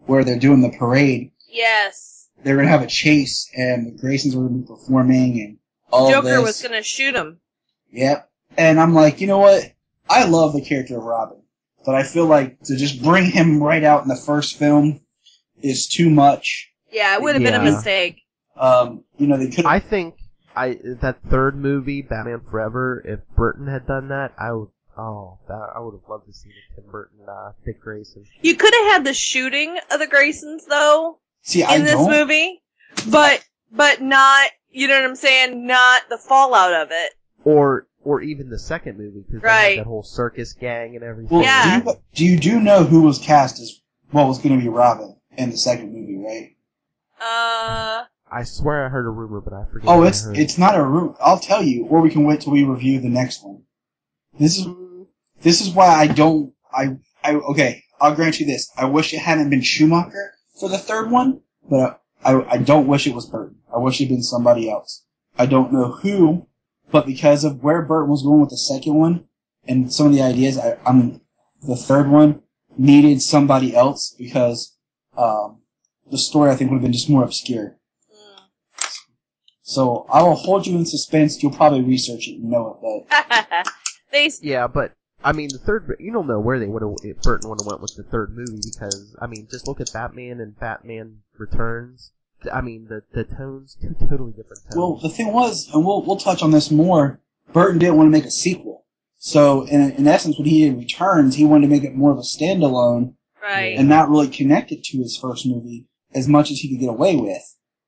Speaker 4: where they're doing the parade.
Speaker 3: Yes.
Speaker 4: They were gonna have a chase, and the Graysons were gonna be performing, and all
Speaker 3: Joker
Speaker 4: this.
Speaker 3: was going to shoot him.
Speaker 4: Yep. And I'm like, you know what? I love the character of Robin, but I feel like to just bring him right out in the first film is too much.
Speaker 3: Yeah, it would have been a mistake.
Speaker 4: They could.
Speaker 2: I think that third movie, Batman Forever, if Burton had done that, I would have loved to see the Tim Burton, Dick Grayson.
Speaker 3: You could have had the shooting of the Graysons, though, in this movie, but not, you know what I'm saying, not the fallout of it.
Speaker 2: Or even the second movie, because they had that whole circus gang and everything.
Speaker 4: Well,
Speaker 3: yeah.
Speaker 4: Do you know who was cast as what was going to be Robin in the second movie, right?
Speaker 2: I swear I heard a rumor, but I forget.
Speaker 4: Oh, it's not a rumor. I'll tell you, or we can wait till we review the next one. This is why I don't. Okay, I'll grant you this. I wish it hadn't been Schumacher for the third one, but I don't wish it was Burton. I wish it had been somebody else. I don't know who, but because of where Burton was going with the second one and some of the ideas, the third one needed somebody else because the story I think would have been just more obscure. So I will hold you in suspense. You'll probably research it and know it, but
Speaker 2: yeah, but I mean the third. You don't know where they Burton would have went with the third movie because I mean just look at Batman and Batman Returns. I mean the tones, two totally different tones.
Speaker 4: Well, the thing was, and we'll touch on this more. Burton didn't want to make a sequel, so in essence, when he did Returns, he wanted to make it more of a standalone,
Speaker 3: right,
Speaker 4: and not really connected to his first movie as much as he could get away with.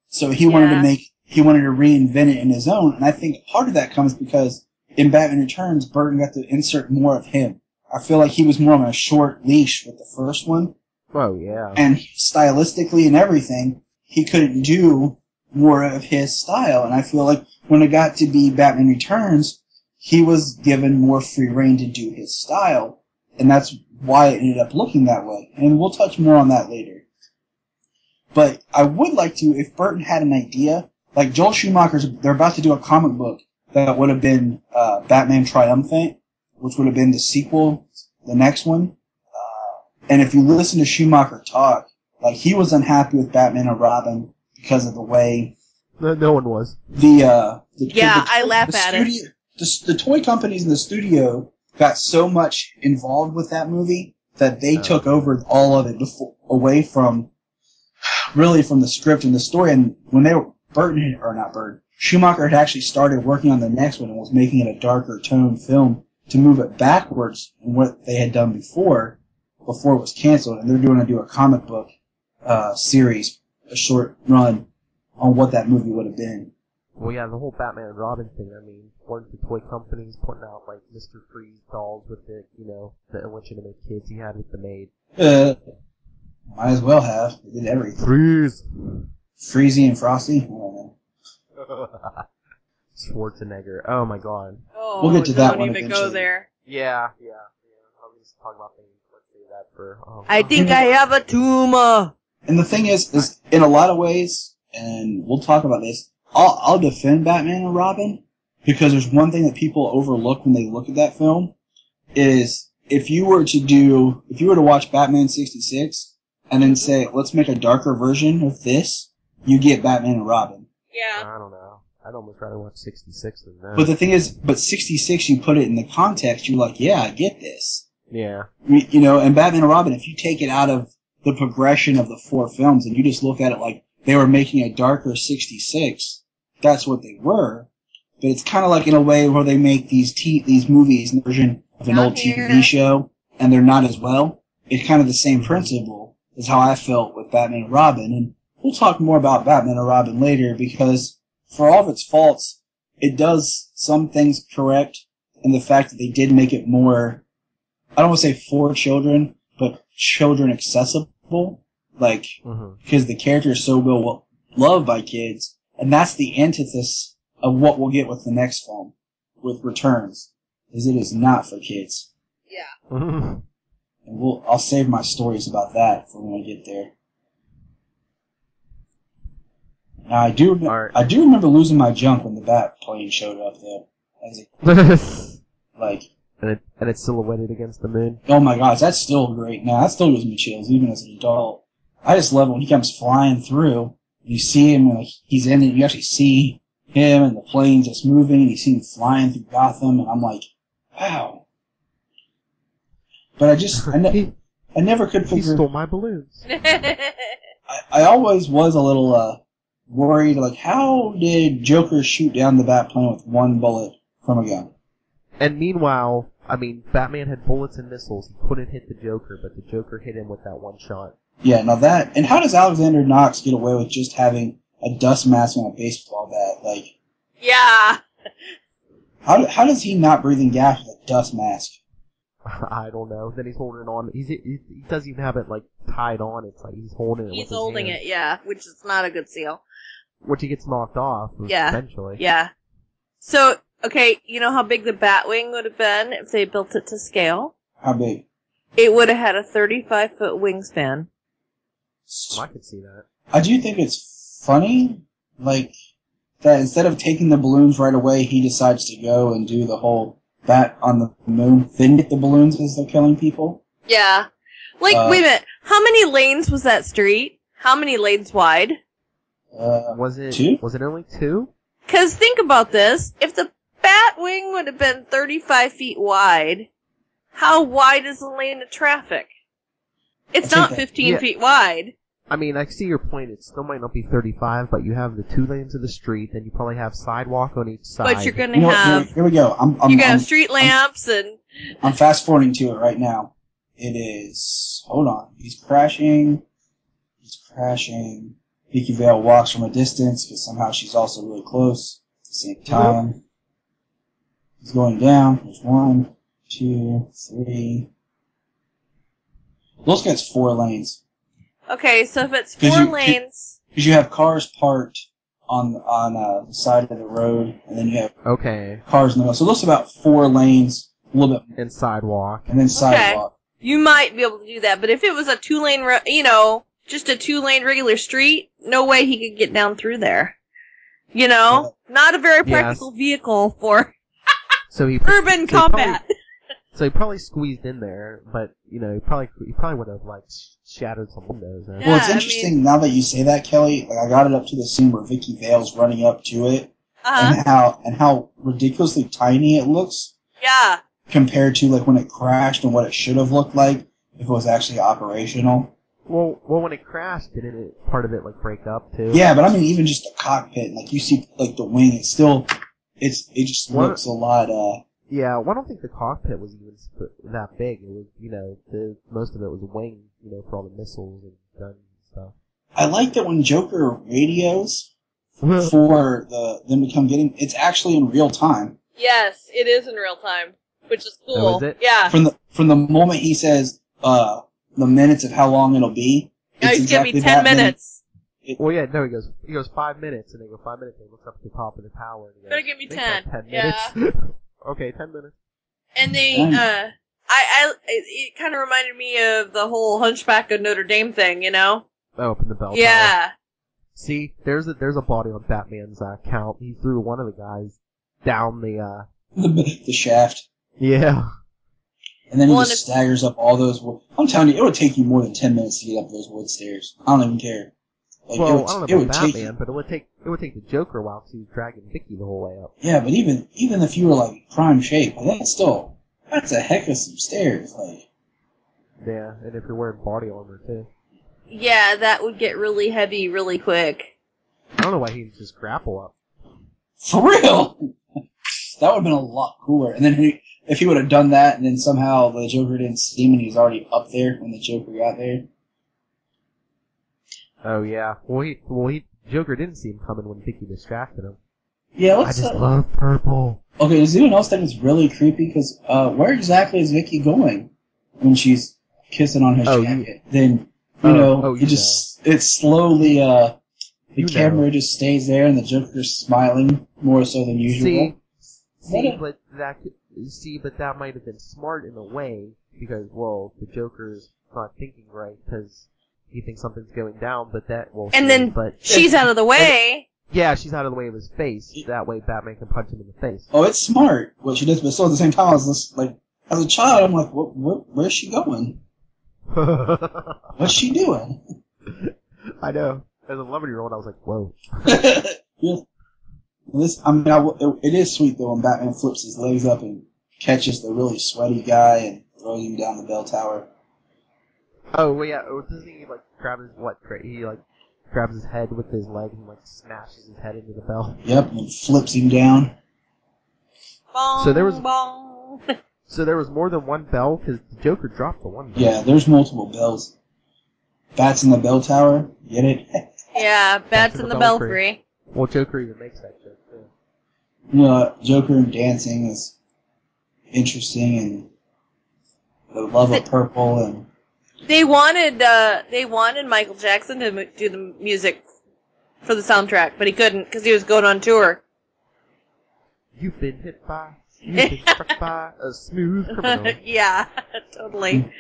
Speaker 4: So he wanted to reinvent it in his own, and I think part of that comes because in Batman Returns, Burton got to insert more of him. I feel like he was more on a short leash with the first one.
Speaker 2: Oh, yeah.
Speaker 4: And stylistically and everything, he couldn't do more of his style. And I feel like when it got to be Batman Returns, he was given more free reign to do his style. And that's why it ended up looking that way. And we'll touch more on that later. But I would like to, if Burton had an idea, like Joel Schumacher's, they're about to do a comic book that would have been Batman Triumphant, which would have been the sequel, the next one. And if you listen to Schumacher talk, like he was unhappy with Batman and Robin because of the way
Speaker 2: No one was.
Speaker 3: I laugh at it.
Speaker 4: The toy companies in the studio got so much involved with that movie that they took over all of it away from the script and the story. And when Schumacher had actually started working on the next one and was making it a darker tone film to move it backwards in what they had done before it was canceled. And they're going to do a comic book series, a short run on what that movie would have been.
Speaker 2: Well, yeah, the whole Batman and Robin thing, I mean, weren't the toy companies putting out, like, Mr. Freeze dolls with the, the illegitimate kids he had with the maid?
Speaker 4: Might as well have. They did everything.
Speaker 2: Freeze!
Speaker 4: Freezy and Frosty? I don't know.
Speaker 2: Schwarzenegger. Oh my god.
Speaker 3: Oh,
Speaker 4: We'll get to that
Speaker 3: don't
Speaker 4: one
Speaker 3: even
Speaker 4: eventually.
Speaker 3: go there.
Speaker 2: Yeah. I'll just talk about things. Let's say that for...
Speaker 3: I think I have a tumor.
Speaker 4: And the thing is in a lot of ways, and we'll talk about this, I'll defend Batman and Robin, because there's one thing that people overlook when they look at that film, is if you were to watch Batman 66, and then say, let's make a darker version of this, you get Batman and Robin.
Speaker 3: Yeah.
Speaker 2: I don't know. I'd almost rather watch 66 than that.
Speaker 4: But the thing is, 66, you put it in the context, you're like, yeah, I get this.
Speaker 2: Yeah.
Speaker 4: And Batman and Robin, if you take it out of the progression of the four films, and you just look at it like they were making a darker 66, that's what they were. But it's kind of like in a way where they make these movies in the version of an old TV show, and they're not as well. It's kind of the same principle as how I felt with Batman and Robin. And we'll talk more about Batman and Robin later, because for all of its faults, it does some things correct in the fact that they did make it more, I don't want to say for children, but children accessible. Like, because the character is so well loved by kids, and that's the antithesis of what we'll get with the next film, with Returns, is it is not for kids.
Speaker 3: Yeah.
Speaker 4: And I'll save my stories about that for when I get there. Now I do remember losing my junk when the bat plane showed up though.
Speaker 2: And it's silhouetted against the moon.
Speaker 4: Oh my gosh, that's still great. Now that still gives me chills, even as an adult. I just love when he comes flying through. You see him, like he's in it. You actually see him and the plane just moving, and you see him flying through Gotham, and I'm like, wow. But I never could figure.
Speaker 2: He stole my balloons.
Speaker 4: I always was a little worried, like how did Joker shoot down the bat plane with one bullet from a gun?
Speaker 2: And meanwhile, I mean, Batman had bullets and missiles. He couldn't hit the Joker, but the Joker hit him with that one shot. Yeah,
Speaker 4: now that, and how does Alexander Knox get away with just having a dust mask on a baseball bat? Like,
Speaker 3: yeah.
Speaker 4: How does he not breathing gas with a dust mask?
Speaker 2: I don't know. Then he's holding it on. He doesn't even have it like tied on. It's like he's holding it.
Speaker 3: He's holding it, yeah, which is not a good seal.
Speaker 2: Which he gets knocked off.
Speaker 3: Yeah.
Speaker 2: Eventually.
Speaker 3: Yeah. So, okay, you know how big the Batwing would have been if they built it to scale?
Speaker 4: How big?
Speaker 3: It would have had a 35-foot wingspan.
Speaker 2: I could see that.
Speaker 4: I do think it's funny, like, that instead of taking the balloons right away, he decides to go and do the whole bat on the moon, then get the balloons as they're killing people.
Speaker 3: Yeah. Like, wait a minute. How many lanes was that street? How many lanes wide?
Speaker 2: Was it
Speaker 4: 2?
Speaker 2: Was it only 2?
Speaker 3: Because think about this. If the Batwing would have been 35 feet wide, how wide is the lane of traffic? It's not 15 feet wide.
Speaker 2: I mean, I see your point. It still might not be 35, but you have the 2 lanes of the street, then you probably have sidewalk on each side.
Speaker 3: But you're going to have...
Speaker 4: Here we go.
Speaker 3: You're going to have street lamps and...
Speaker 4: I'm fast-forwarding to it right now. It is... Hold on. He's crashing. Vicky Vale walks from a distance, because somehow she's also really close at the same time. He's going down. There's 1, 2, 3... Those guys 4 lanes.
Speaker 3: Okay, so if it's 4 lanes...
Speaker 4: Because you have cars parked on the side of the road, and then you have cars in the middle. So those about 4 lanes, a little bit...
Speaker 2: And sidewalk.
Speaker 4: And then sidewalk.
Speaker 3: Okay. You might be able to do that, but if it was a 2-lane, just a 2-lane regular street, no way he could get down through there. You know? Not a very practical vehicle for urban combat.
Speaker 2: So he probably squeezed in there, but he probably would have like shattered some windows.
Speaker 3: Yeah,
Speaker 4: Well, it's interesting now that you say that, Kelly. Like, I got it up to the scene where Vicky Vale's running up to it, and how ridiculously tiny it looks.
Speaker 3: Yeah.
Speaker 4: Compared to like when it crashed and what it should have looked like if it was actually operational.
Speaker 2: Well, when it crashed, didn't part of it like break up too?
Speaker 4: Yeah, but I mean, even just the cockpit, like you see, like the wing, it just looks a lot.
Speaker 2: Yeah, well, I don't think the cockpit was even that big. It was, most of it was wing, for all the missiles and guns and stuff.
Speaker 4: I like that when Joker radios for them to come get him, it's actually in real time.
Speaker 3: Yes, it is in real time, which is cool.
Speaker 2: Oh, is it?
Speaker 3: Yeah.
Speaker 4: From the moment he says the minutes of how long it'll be.
Speaker 3: No, he's giving me 10 minutes.
Speaker 2: He goes 5 minminutes, and they go 5 minutes, and he looks up at the top of the tower, and he goes,
Speaker 3: Better give me 10.
Speaker 2: 10
Speaker 3: yeah.
Speaker 2: minutes. Okay, 10 minutes.
Speaker 3: And they, it kind of reminded me of the whole Hunchback of Notre Dame thing,
Speaker 2: Oh, up in the bell tower.
Speaker 3: Yeah.
Speaker 2: See, there's a body on Batman's count. He threw one of the guys down
Speaker 4: the shaft.
Speaker 2: Yeah.
Speaker 4: And then he just staggers up all those wood. I'm telling you, it would take you more than 10 minutes to get up those wood stairs. I don't even care. Like,
Speaker 2: well, I don't know about Batman, but it would take the Joker a while because he was dragging Vicky the whole way up.
Speaker 4: Yeah, but even if you were like prime shape, that's a heck of some stairs. Like.
Speaker 2: Yeah, and if you're wearing body armor too.
Speaker 3: Yeah, that would get really heavy really quick.
Speaker 2: I don't know why he didn't just grapple up.
Speaker 4: For real? That would have been a lot cooler. And then if he would have done that, and then somehow the Joker didn't see him, and he was already up there when the Joker got there.
Speaker 2: Oh yeah. Well, Joker didn't see him coming when Vicky distracted him.
Speaker 4: Yeah,
Speaker 2: I just love purple.
Speaker 4: Okay, does anyone else think it's really creepy? Because where exactly is Vicky going when she's kissing on his jacket? Then it's slowly the camera just stays there, and the Joker's smiling more so than usual.
Speaker 2: But that might have been smart in a way because the Joker's not thinking right because he thinks something's going down, but
Speaker 3: she's out of the way.
Speaker 2: Yeah, she's out of the way of his face. That way Batman can punch him in the face.
Speaker 4: Oh, it's smart what she does, but still at the same time, I was just like, as a child, I'm like, where's she going? What's she doing?
Speaker 2: I know. As a 11-year-old, I was like, whoa.
Speaker 4: Yeah. It is sweet though when Batman flips his legs up and catches the really sweaty guy and throws him down the bell tower.
Speaker 2: Oh, well, yeah. Doesn't he grab his he grabs his head with his leg and smashes his head into the bell?
Speaker 4: Yep, and flips him down.
Speaker 3: Bong,
Speaker 2: so there was
Speaker 3: bong.
Speaker 2: So there was more than one bell because the Joker dropped the one bell.
Speaker 4: Yeah, there's multiple bells. Bats in the bell tower. Get it?
Speaker 3: Yeah, bats in the belfry.
Speaker 2: Well, Joker even makes that joke too.
Speaker 4: Joker dancing is interesting, and the love of purple, and
Speaker 3: they wanted Michael Jackson to do the music for the soundtrack, but he couldn't because he was going on tour.
Speaker 2: You've been struck by a smooth criminal.
Speaker 3: Yeah, totally.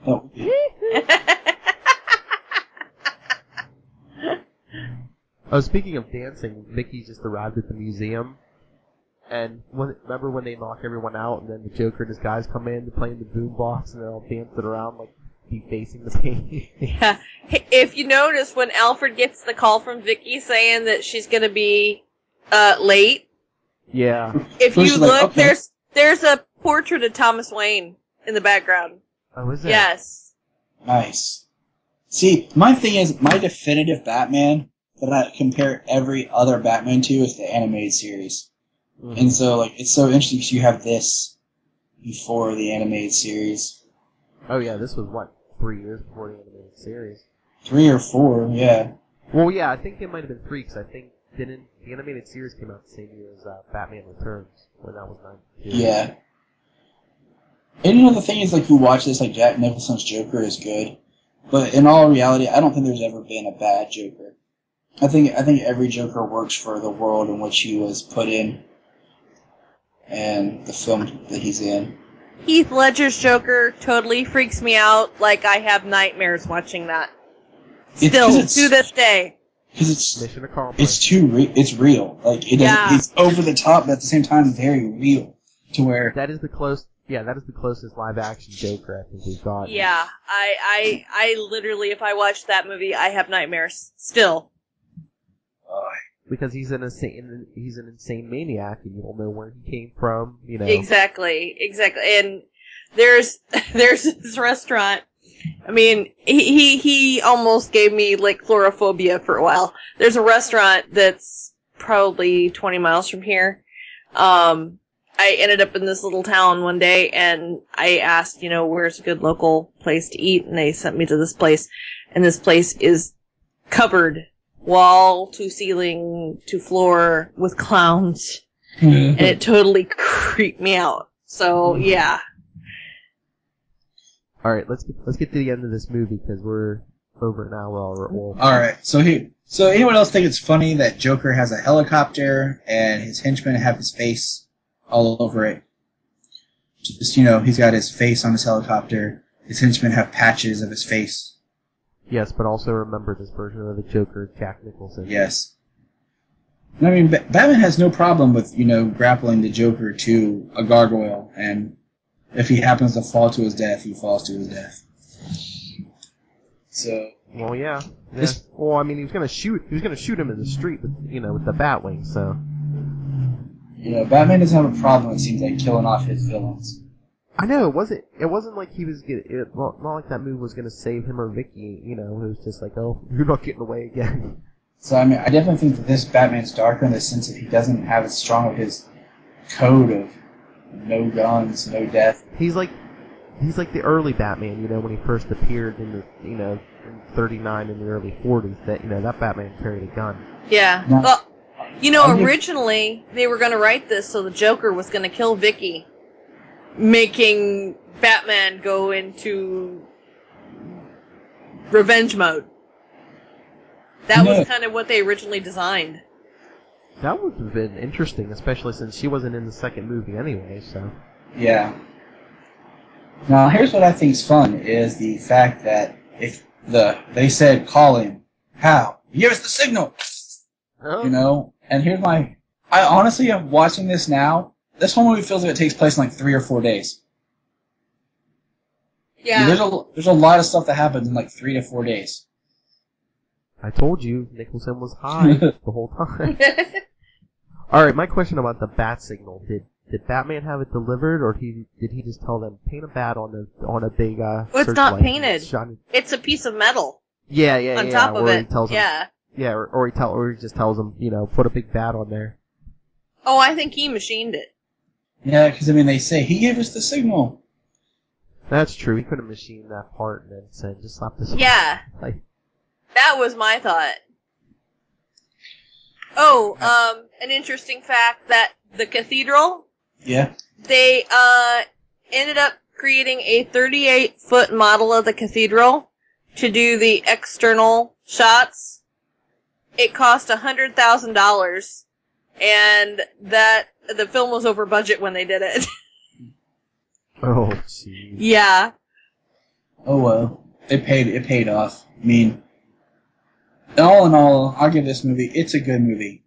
Speaker 4: Oh.
Speaker 2: Oh, speaking of dancing, Mickey just arrived at the museum, and remember when they knock everyone out, and then the Joker and his guys come in, playing the boombox, and they're all dancing around defacing the painting.
Speaker 3: Yeah. If you notice, when Alfred gets the call from Vicky saying that she's gonna be late.
Speaker 2: Yeah.
Speaker 3: If you look, okay. There's a portrait of Thomas Wayne in the background.
Speaker 2: Oh, is there?
Speaker 3: Yes.
Speaker 4: Nice. See, my thing is, my definitive Batman that I compare every other Batman to is the animated series. Mm-hmm. And so, it's so interesting because you have this before the animated series.
Speaker 2: Oh yeah, this was 3 years before the animated series.
Speaker 4: 3 or 4, yeah.
Speaker 2: Well, yeah, I think it might have been 3 because I think the animated series came out the same year as Batman Returns, when that was 92.
Speaker 4: Yeah. And the thing is, you watch this, Jack Nicholson's Joker is good, but in all reality, I don't think there's ever been a bad Joker. I think every Joker works for the world in which he was put in, and the film that he's in.
Speaker 3: Heath Ledger's Joker totally freaks me out. I have nightmares watching that. Still, to this day.
Speaker 4: Because
Speaker 2: Mission accomplished.
Speaker 4: it's real. Like it's over the top, but at the same time very real. To where
Speaker 2: that is the closest live action Joker I think we've got.
Speaker 3: Yeah, I literally, if I watch that movie, I have nightmares still.
Speaker 2: Because he's an insane maniac, and you don't know where he came from. You know.
Speaker 3: Exactly. And there's this restaurant. I mean, he almost gave me like chlorophobia for a while. There's a restaurant that's probably 20 miles from here. I ended up in this little town one day, and I asked, where's a good local place to eat, and they sent me to this place, and this place is covered wall to ceiling to floor with clowns, and it totally creeped me out. So yeah.
Speaker 2: All right, let's get to the end of this movie because we're over an hour.
Speaker 4: All right, so anyone else think it's funny that Joker has a helicopter and his henchmen have his face all over it? Just he's got his face on his helicopter. His henchmen have patches of his face.
Speaker 2: Yes, but also remember this version of the Joker, Jack Nicholson.
Speaker 4: Yes. I mean, Batman has no problem with grappling the Joker to a gargoyle, and if he happens to fall to his death, he falls to his death. So.
Speaker 2: Well, yeah. Well, I mean, he was gonna shoot him in the street with the Batwing. So.
Speaker 4: Batman doesn't have a problem, it seems like, killing off his villains.
Speaker 2: I know, it wasn't like he was not like that movie was gonna save him or Vicky, it was just like, oh, you're not getting away again.
Speaker 4: So, I mean, I definitely think that this Batman's darker in the sense that he doesn't have as strong of his code of no guns, no death.
Speaker 2: He's like the early Batman, when he first appeared in the, in 39 in the early 40s, that Batman carried a gun.
Speaker 3: Yeah.
Speaker 4: Now,
Speaker 3: well, originally they were going to write this so the Joker was going to kill Vicky, making Batman go into revenge mode. That was kind of what they originally designed.
Speaker 2: That would have been interesting, especially since she wasn't in the second movie anyway, so.
Speaker 4: Yeah. Now, here's what I think is fun, is the fact that if they said, call him. How? Give us the signal!
Speaker 2: Oh.
Speaker 4: And here's I honestly am watching this now. This whole movie feels like it takes place in like 3 or 4 days.
Speaker 3: Yeah.
Speaker 4: There's a lot of stuff that happens in like 3 to 4 days.
Speaker 2: I told you, Nicholson was high the whole time. Alright, my question about the bat signal. Did Batman have it delivered, or did he just tell them, paint a bat on a big,
Speaker 3: well, it's not painted. It's a piece of metal.
Speaker 2: Yeah.
Speaker 3: On top of it.
Speaker 2: He tells them, yeah, or he just tells them, put a big bat on there.
Speaker 3: Oh, I think he machined it.
Speaker 4: Yeah, because, they say, he gave us the signal.
Speaker 2: That's true. He could have machined that part and then said, just slap this.
Speaker 3: Yeah.
Speaker 2: Like,
Speaker 3: that was my thought. Oh, an interesting fact that the cathedral.
Speaker 4: Yeah.
Speaker 3: They, ended up creating a 38-foot model of the cathedral to do the external shots. It cost $100,000, and the film was over budget when they did it.
Speaker 2: oh, jeez.
Speaker 3: Yeah.
Speaker 4: Oh well, it paid off. I mean, all in all, I'll give this movie. It's a good movie.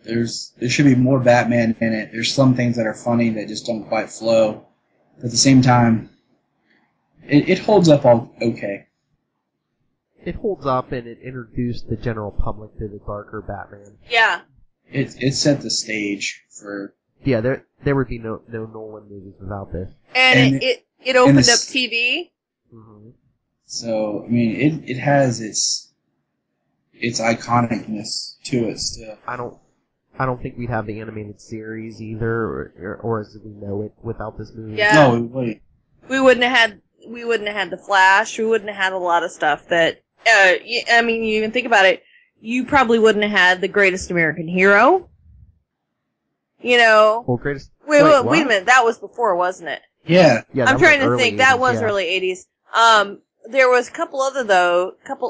Speaker 4: There should be more Batman in it. There's some things that are funny that just don't quite flow. But at the same time, it holds up all okay.
Speaker 2: It holds up, and it introduced the general public to the darker Batman.
Speaker 3: Yeah.
Speaker 4: It set the stage for.
Speaker 2: Yeah, there would be no Nolan movies without this.
Speaker 3: And it opened up TV.
Speaker 2: Mm-hmm.
Speaker 4: So it has its iconicness to it still.
Speaker 2: I don't think we'd have the animated series either, or as we know it without this movie.
Speaker 3: Yeah.
Speaker 4: No, we wouldn't.
Speaker 3: We wouldn't have had the Flash. We wouldn't have had a lot of stuff that. You even think about it. You probably wouldn't have had the Greatest American Hero.
Speaker 2: Well, greatest.
Speaker 3: Wait a minute. That was before, wasn't it?
Speaker 4: Yeah.
Speaker 3: I'm trying to think. 80s, that was early 80s. There was a couple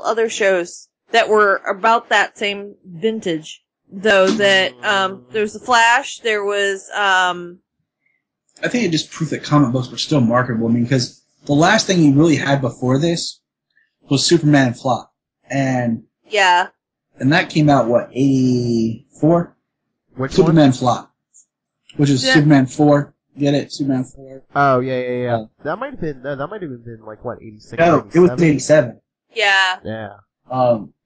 Speaker 3: other shows that were about that same vintage, though. That there was the Flash. There was.
Speaker 4: I think it just proved that comic books were still marketable. Because the last thing you really had before this was Superman and Flop. And
Speaker 3: Yeah.
Speaker 4: And that came out, what, 84?
Speaker 2: Which
Speaker 4: Superman
Speaker 2: one?
Speaker 4: flop. Which is
Speaker 3: Yeah.
Speaker 4: Superman 4. Get it? Superman 4.
Speaker 2: Oh, yeah. That might have been like, what, 86?
Speaker 4: No, it was 87.
Speaker 3: Yeah.
Speaker 2: Yeah.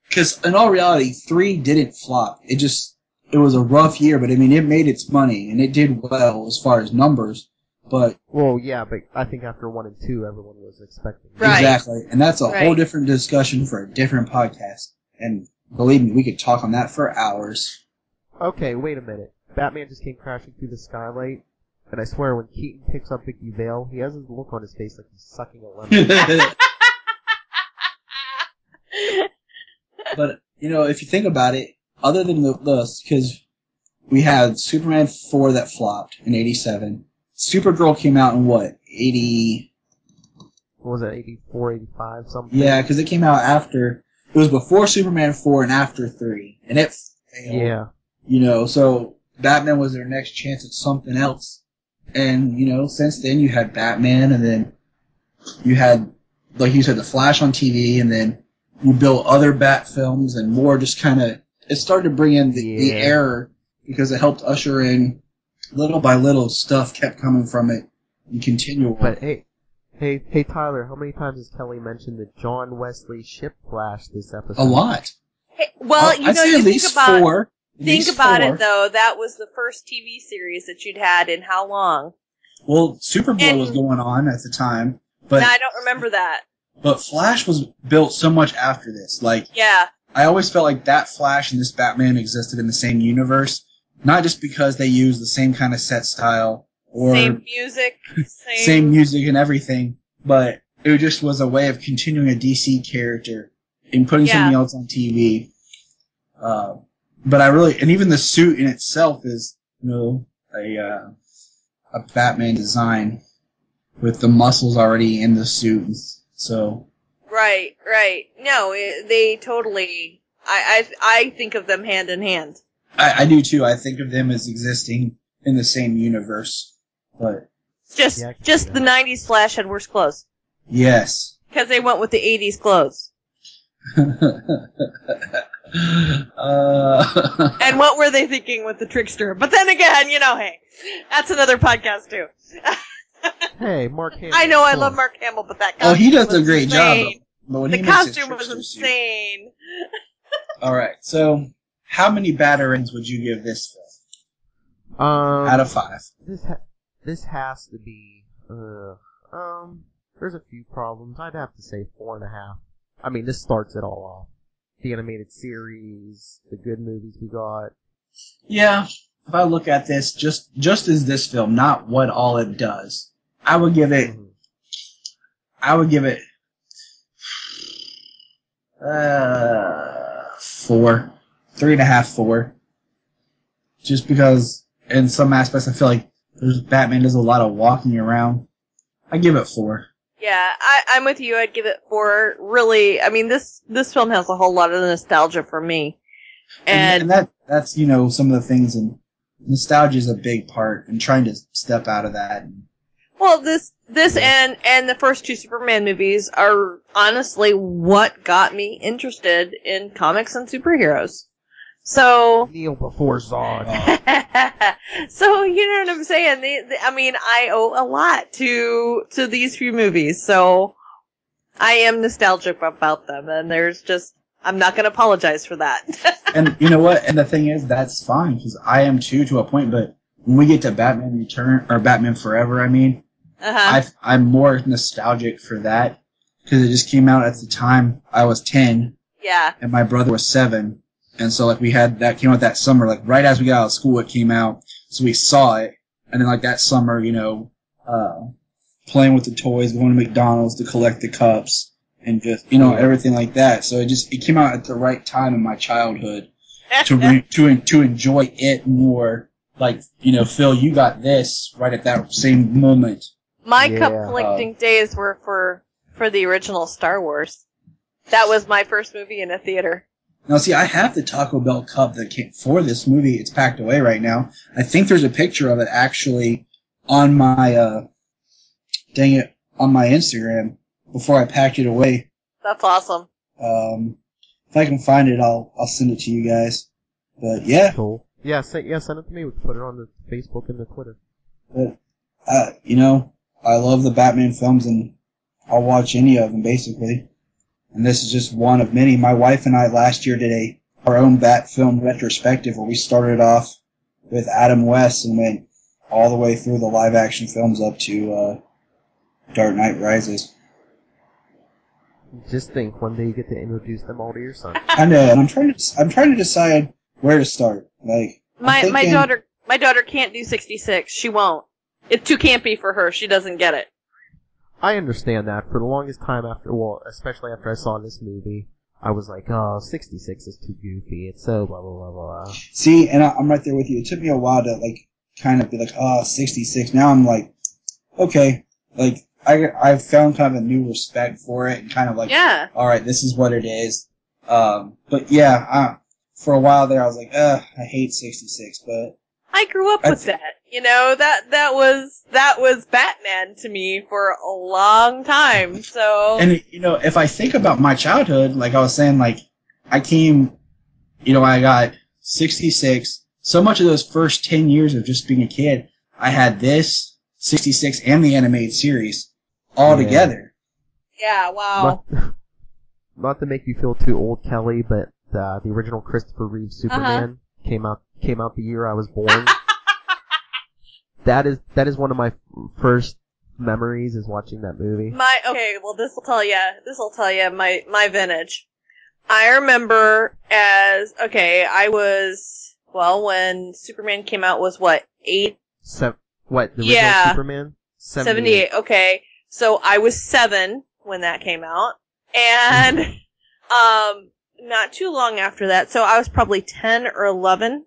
Speaker 4: Because in all reality, 3 didn't flop. It was a rough year, but I mean, it made its money, and it did well as far as numbers, but...
Speaker 2: Well, yeah, but I think after 1 and 2, everyone was expecting.
Speaker 3: Right.
Speaker 4: Exactly. And that's a whole
Speaker 3: Right.
Speaker 4: different discussion for a different podcast. And believe me, we could talk on that for hours.
Speaker 2: Okay, wait a minute. Batman just came crashing through the skylight, and I swear when Keaton picks up Vicky Vale, he has this look on his face like he's sucking a lemon.
Speaker 4: But, you know, if you think about it, other than those, because we had Superman 4 that flopped in 87. Supergirl came out in what, 80...
Speaker 2: What was that, 84, 85, something?
Speaker 4: Yeah, because it came out after... It was before Superman 4 and after 3. And it failed.
Speaker 2: Yeah.
Speaker 4: You know, so Batman was their next chance at something else. And, you know, since then you had Batman, and then you had, like you said, The Flash on TV, and then you built other Bat films, and more just kind of... It started to bring in the error, because it helped usher in, little by little, stuff kept coming from it, and continual.
Speaker 2: But hey, Tyler, how many times has Kelly mentioned the John Wesley ship flash this episode?
Speaker 4: A lot.
Speaker 3: Hey, well,
Speaker 4: I'd say
Speaker 3: you
Speaker 4: at least
Speaker 3: think about
Speaker 4: 4.
Speaker 3: think about it though. That was the first TV series that you'd had in how long?
Speaker 4: Well, Superboy
Speaker 3: And-
Speaker 4: was going on at the time, but
Speaker 3: No, I don't remember that.
Speaker 4: but Flash was built so much after this. Like,
Speaker 3: Yeah.
Speaker 4: I always felt like that Flash and this Batman existed in the same universe, not just because they used the same kind of set style or
Speaker 3: Same music.
Speaker 4: same music and everything, but it just was a way of continuing a DC character and putting something else on TV. But I really, and even the suit in itself is, you know, a Batman design with the muscles already in the suit. So.
Speaker 3: Right. No, they totally. I think of them hand in hand.
Speaker 4: I do too. I think of them as existing in the same universe, but
Speaker 3: Just the '90s Flash had worse clothes
Speaker 4: yes.
Speaker 3: because they went with the '80s clothes. And what were they thinking with the Trickster? But then again, you know, hey, that's another podcast too.
Speaker 2: Hey, Mark Hamill.
Speaker 3: I know I
Speaker 2: come
Speaker 3: love
Speaker 2: on.
Speaker 3: Mark Hamill, but that costume
Speaker 4: he does a
Speaker 3: was
Speaker 4: great job.
Speaker 3: insane.
Speaker 4: But when
Speaker 3: The
Speaker 4: he makes his
Speaker 3: costume was
Speaker 4: trickster suit-
Speaker 3: insane.
Speaker 4: All right. So, how many Batarangs would you give this film out of 5?
Speaker 2: This has to be. There's a few problems. I'd have to say 4.5. I mean, this starts it all off. The animated series, the good movies we got.
Speaker 4: Yeah. If I look at this just as this film, not what all it does, I would give it. I would give it 4, 3.5, 4. Just because in some aspects I feel like Batman does a lot of walking around. I give it 4.
Speaker 3: Yeah, I'm with you. I'd give it 4. Really, I mean, this film has a whole lot of nostalgia for me.
Speaker 4: And that's, you know, some of the things, and nostalgia is a big part, and trying to step out of that.
Speaker 3: Well, this and the first 2 Superman movies are honestly what got me interested in comics and superheroes. So,
Speaker 2: Kneel before Zod.
Speaker 3: so you know what I'm saying? I mean, I owe a lot to these few movies, so I am nostalgic about them, and I'm not going to apologize for that.
Speaker 4: And you know what? And the thing is, that's fine, because I am too, to a point, but when we get to Batman Return, or Batman Forever, I mean, I'm more nostalgic for that, because it just came out at the time I was 10,
Speaker 3: Yeah.
Speaker 4: and my brother was 7, and so like we had, that came out that summer, like right as we got out of school it came out, so we saw it, and then like that summer, you know, playing with the toys, going to McDonald's to collect the cups, and just, you know, everything like that. So it came out at the right time in my childhood to enjoy it more. Like, you know, Phil, you got this right at that same moment.
Speaker 3: My cup collecting days were for the original Star Wars. That was my first movie in a theater.
Speaker 4: Now, see, I have the Taco Bell cup that came for this movie. It's packed away right now. I think there's a picture of it actually on my, on my Instagram before I packed it away.
Speaker 3: That's awesome.
Speaker 4: if I can find it, I'll send it to you guys. But yeah.
Speaker 2: Cool. Yeah, send it to me. We can put it on the Facebook and the Twitter.
Speaker 4: But, I love the Batman films, and I'll watch any of them, basically. And this is just one of many. My wife and I last year did our own Bat film retrospective where we started off with Adam West and went all the way through the live-action films up to Dark Knight Rises.
Speaker 2: Just think, one day you get to introduce them all to your son.
Speaker 4: I know, and I'm trying to decide where to start. Like,
Speaker 3: my daughter can't do 66. She won't. It's too campy for her. She doesn't get it.
Speaker 2: I understand that. For the longest time especially after I saw this movie, I was like, oh, 66 is too goofy. It's so blah, blah, blah, blah.
Speaker 4: See, and I'm right there with you. It took me a while to, like, kind of be like, 66. Now I'm like, okay. Like, I've found kind of a new respect for it and kind of like,
Speaker 3: yeah.
Speaker 4: All right, this is what it is. But yeah, for a while there, I was like, I hate 66, but
Speaker 3: I grew up with that. You know, that was Batman to me for a long time. So,
Speaker 4: and if I think about my childhood, like I was saying, like I got 66. So much of those first 10 years of just being a kid, I had this 66 and the animated series all together.
Speaker 3: Yeah, wow.
Speaker 2: Not to make you feel too old, Kelly, but the original Christopher Reeve Superman came out the year I was born. That is one of my first memories is watching that movie.
Speaker 3: This will tell you my vintage. I remember when Superman came out was what, 8?
Speaker 2: The original Superman?
Speaker 3: 78. Okay. So I was 7 when that came out. And, not too long after that, so I was probably 10 or 11.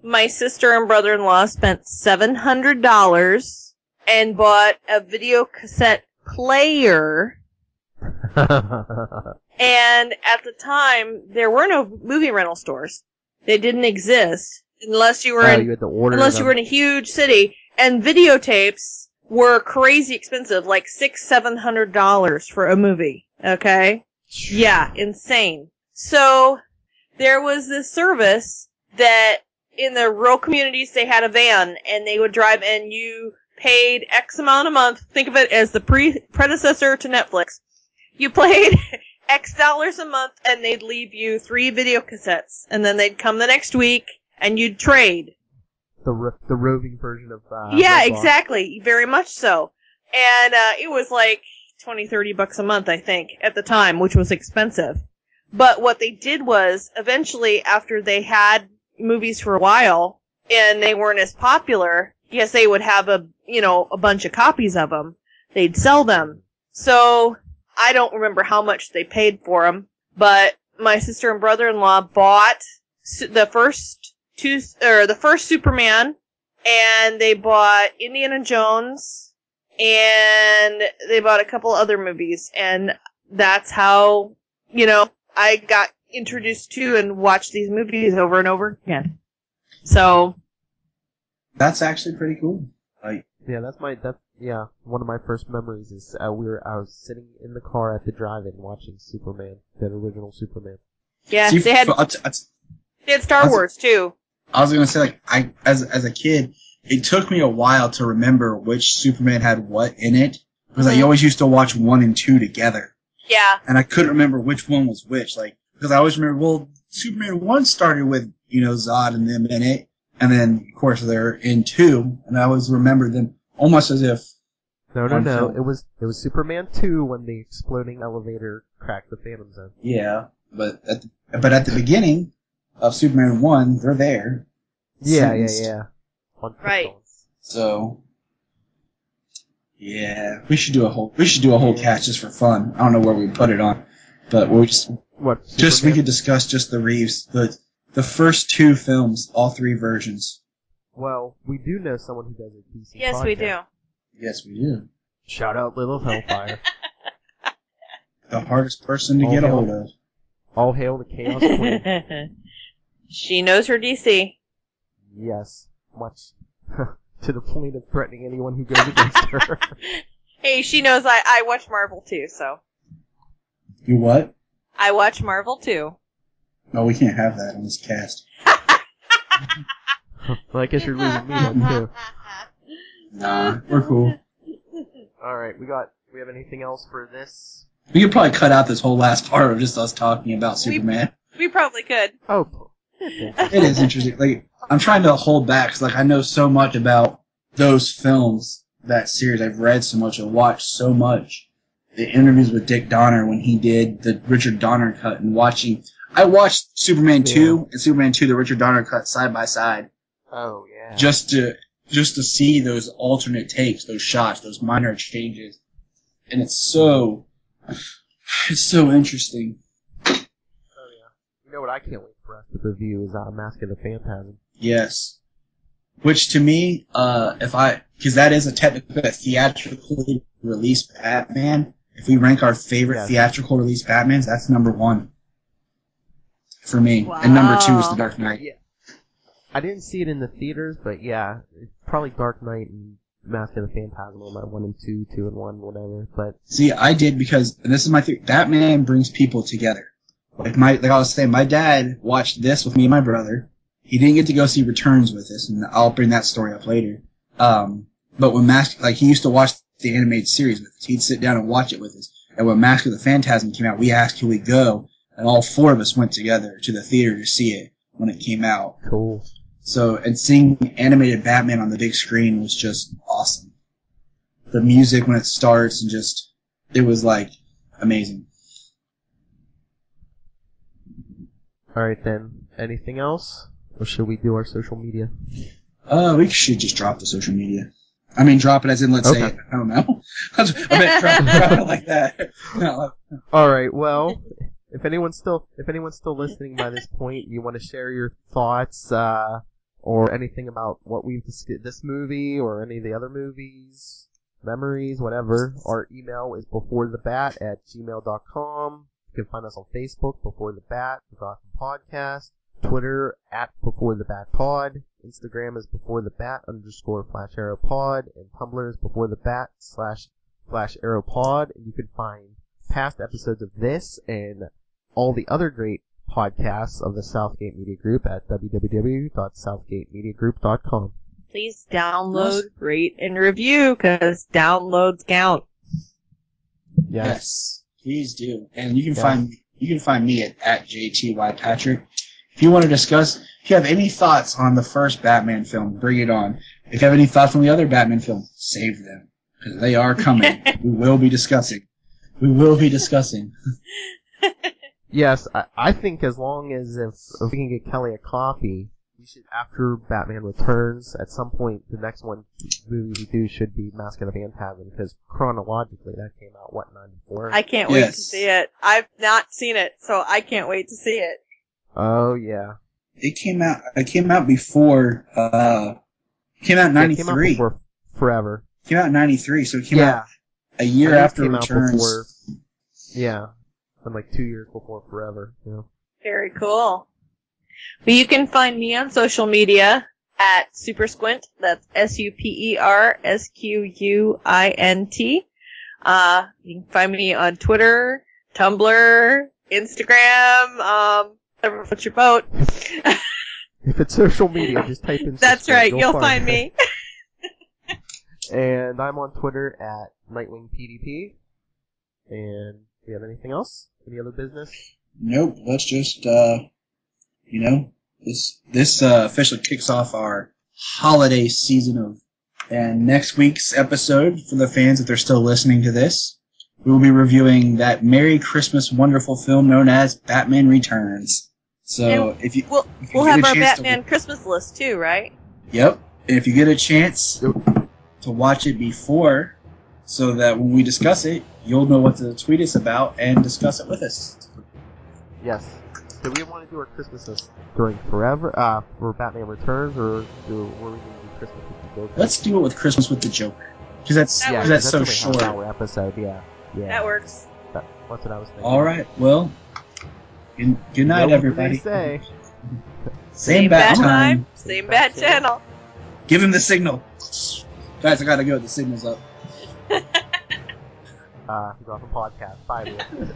Speaker 3: My sister and brother-in-law spent $700 and bought a video cassette player. And at the time, there were no movie rental stores. They didn't exist unless you were you were in a huge city. And videotapes were crazy expensive, like $600-700 for a movie. Okay? Yeah, insane. So there was this service that in the rural communities they had a van and they would drive and you paid X amount a month. Think of it as the predecessor to Netflix. You paid X dollars a month and they'd leave you 3 video cassettes and then they'd come the next week and you'd trade.
Speaker 2: The roving version of
Speaker 3: yeah, Roblox. Exactly. Very much so. And it was like $20-30 a month, I think, at the time, which was expensive. But what they did was, eventually, after they had movies for a while, and they weren't as popular, yes, they would have a bunch of copies of them. They'd sell them. So, I don't remember how much they paid for them, but my sister and brother-in-law bought the first Superman, and they bought Indiana Jones, and they bought a couple other movies, and that's how, I got introduced to and watched these movies over and over again. So.
Speaker 4: That's actually pretty cool.
Speaker 2: One of my first memories is I was sitting in the car at the drive-in watching Superman, that original Superman.
Speaker 3: Yeah, they had Star Wars too.
Speaker 4: I was gonna say, like, as a kid, it took me a while to remember which Superman had what in it, because I always used to watch 1 and 2 together.
Speaker 3: Yeah.
Speaker 4: And I couldn't remember which one was which, like, because I always remember, Superman 1 started with, Zod and them in it, and then, of course, they're in 2, and I always remember them almost as if...
Speaker 2: No. It was Superman 2 when the exploding elevator cracked the Phantom Zone.
Speaker 4: Yeah, but at the beginning of Superman 1, they're there.
Speaker 2: Yeah.
Speaker 3: Right.
Speaker 4: So... Yeah, we should do a whole cast just for fun. I don't know where we put it on, but we could discuss just the Reeves, the first 2 films, all 3 versions.
Speaker 2: Well, we do know someone who does a DC
Speaker 3: Yes,
Speaker 2: podcast.
Speaker 3: we do.
Speaker 4: Yes, we do.
Speaker 2: Shout out Little Hellfire.
Speaker 4: The hardest person to get a hold of.
Speaker 2: All hail the Chaos Queen.
Speaker 3: She knows her DC.
Speaker 2: Yes, much. To the point of threatening anyone who goes against her.
Speaker 3: Hey, she knows I watch Marvel too, so.
Speaker 4: You what?
Speaker 3: I watch Marvel too.
Speaker 4: No, we can't have that on this cast.
Speaker 2: Well, I guess you're losing me then too.
Speaker 4: Nah, we're cool.
Speaker 2: Alright, we have anything else for this?
Speaker 4: We could probably cut out this whole last part of just us talking about Superman.
Speaker 3: We probably could.
Speaker 2: Oh.
Speaker 4: It is interesting. Like, I'm trying to hold back, because like, I know so much about those films, that series. I've read so much and watched so much. The interviews with Dick Donner when he did the Richard Donner cut, and I watched Superman 2 and Superman 2, the Richard Donner cut, side by side.
Speaker 2: Oh, yeah.
Speaker 4: Just to see those alternate takes, those shots, those minor changes. And it's so interesting.
Speaker 2: Oh, yeah. You know what I can't wait for us to review is Mask of the Phantasm.
Speaker 4: Yes. Which to me, because that is a technically theatrically released Batman. If we rank our favorite theatrical release Batmans, that's number 1 for me.
Speaker 3: Wow.
Speaker 4: And number 2 is The Dark Knight.
Speaker 2: Yeah. I didn't see it in the theaters, but yeah, it's probably Dark Knight and Mask of the Phantasm on my 1 and 2, 2 and 1, whatever. But
Speaker 4: see, I did because, and this is my theory, Batman brings people together. Like I was saying, my dad watched this with me and my brother. He didn't get to go see Returns with us, and I'll bring that story up later. But when he used to watch the animated series with us. He'd sit down and watch it with us. And when Mask of the Phantasm came out, we asked could we go, and all 4 of us went together to the theater to see it when it came out.
Speaker 2: cool.
Speaker 4: So, and seeing animated Batman on the big screen was just awesome. The music when it starts and it was like amazing.
Speaker 2: Alright then, anything else? Or should we do our social media?
Speaker 4: We should just drop the social media. I mean, drop it as in, let's say it. I don't know. I meant drop it like that.
Speaker 2: Alright, well, if anyone's still listening by this point, you want to share your thoughts, or anything about what we've discussed, this movie, or any of the other movies, memories, whatever, our email is beforethebat@gmail.com. You can find us on Facebook, Before the Bat, the Gotham Podcast, Twitter, @BeforeTheBatPod, Instagram is BeforeTheBat_@arrowpod, and Tumblr is BeforeTheBat/arrowpod, and you can find past episodes of this and all the other great podcasts of the Southgate Media Group at www.southgatemediagroup.com.
Speaker 3: Please download, rate, and review, because downloads count.
Speaker 4: Yes, please do. And you can find me at JTYPatrick. If you want to discuss, if you have any thoughts on the first Batman film, bring it on. If you have any thoughts on the other Batman film, save them, because they are coming. We will be discussing.
Speaker 2: Yes, I think as long as if we can get Kelly a copy, we should, after Batman Returns, at some point, the next movie we do should be Mask of the Phantasm, because chronologically that came out, 94?
Speaker 3: I can't wait to see it. I've not seen it, so I can't wait to see it.
Speaker 2: Oh, yeah.
Speaker 4: It came out before, came out in 93.
Speaker 2: It came out before Forever.
Speaker 4: It came out in 93, so it came out a year after Returns.
Speaker 2: And like 2 years before Forever, you know.
Speaker 3: Very cool. Well, you can find me on social media at SuperSquint. That's SuperSquint. You can find me on Twitter, Tumblr, Instagram, what's your vote?
Speaker 2: If it's social media, just type in
Speaker 3: That's
Speaker 2: Squint,
Speaker 3: right, you'll find me.
Speaker 2: And I'm on Twitter at NightwingPDP. And do you have anything else? Any other business?
Speaker 4: Nope. Let's just, this officially kicks off our holiday season and next week's episode, for the fans if they're still listening to this, we will be reviewing that Merry Christmas wonderful film known as Batman Returns. So
Speaker 3: we'll have our Batman Christmas list too, right?
Speaker 4: Yep. And if you get a chance to watch it before, so that when we discuss it, you'll know what to tweet us about and discuss it with us.
Speaker 2: Yes. Do we want to do our Christmas list during Forever, for Batman Returns, or were we going to do Christmas with the Joker?
Speaker 4: Let's do it with Christmas with the Joker. Because that's so
Speaker 2: only
Speaker 4: short.
Speaker 2: Half hour episode, yeah.
Speaker 3: That works.
Speaker 2: That's what I was thinking.
Speaker 4: Alright, well, good night, everybody.
Speaker 2: What they say.
Speaker 4: Same bat time.
Speaker 3: Same bat channel.
Speaker 4: Give him the signal. Guys, I gotta go. The signal's up.
Speaker 2: Gotham Podcast. Bye, everyone.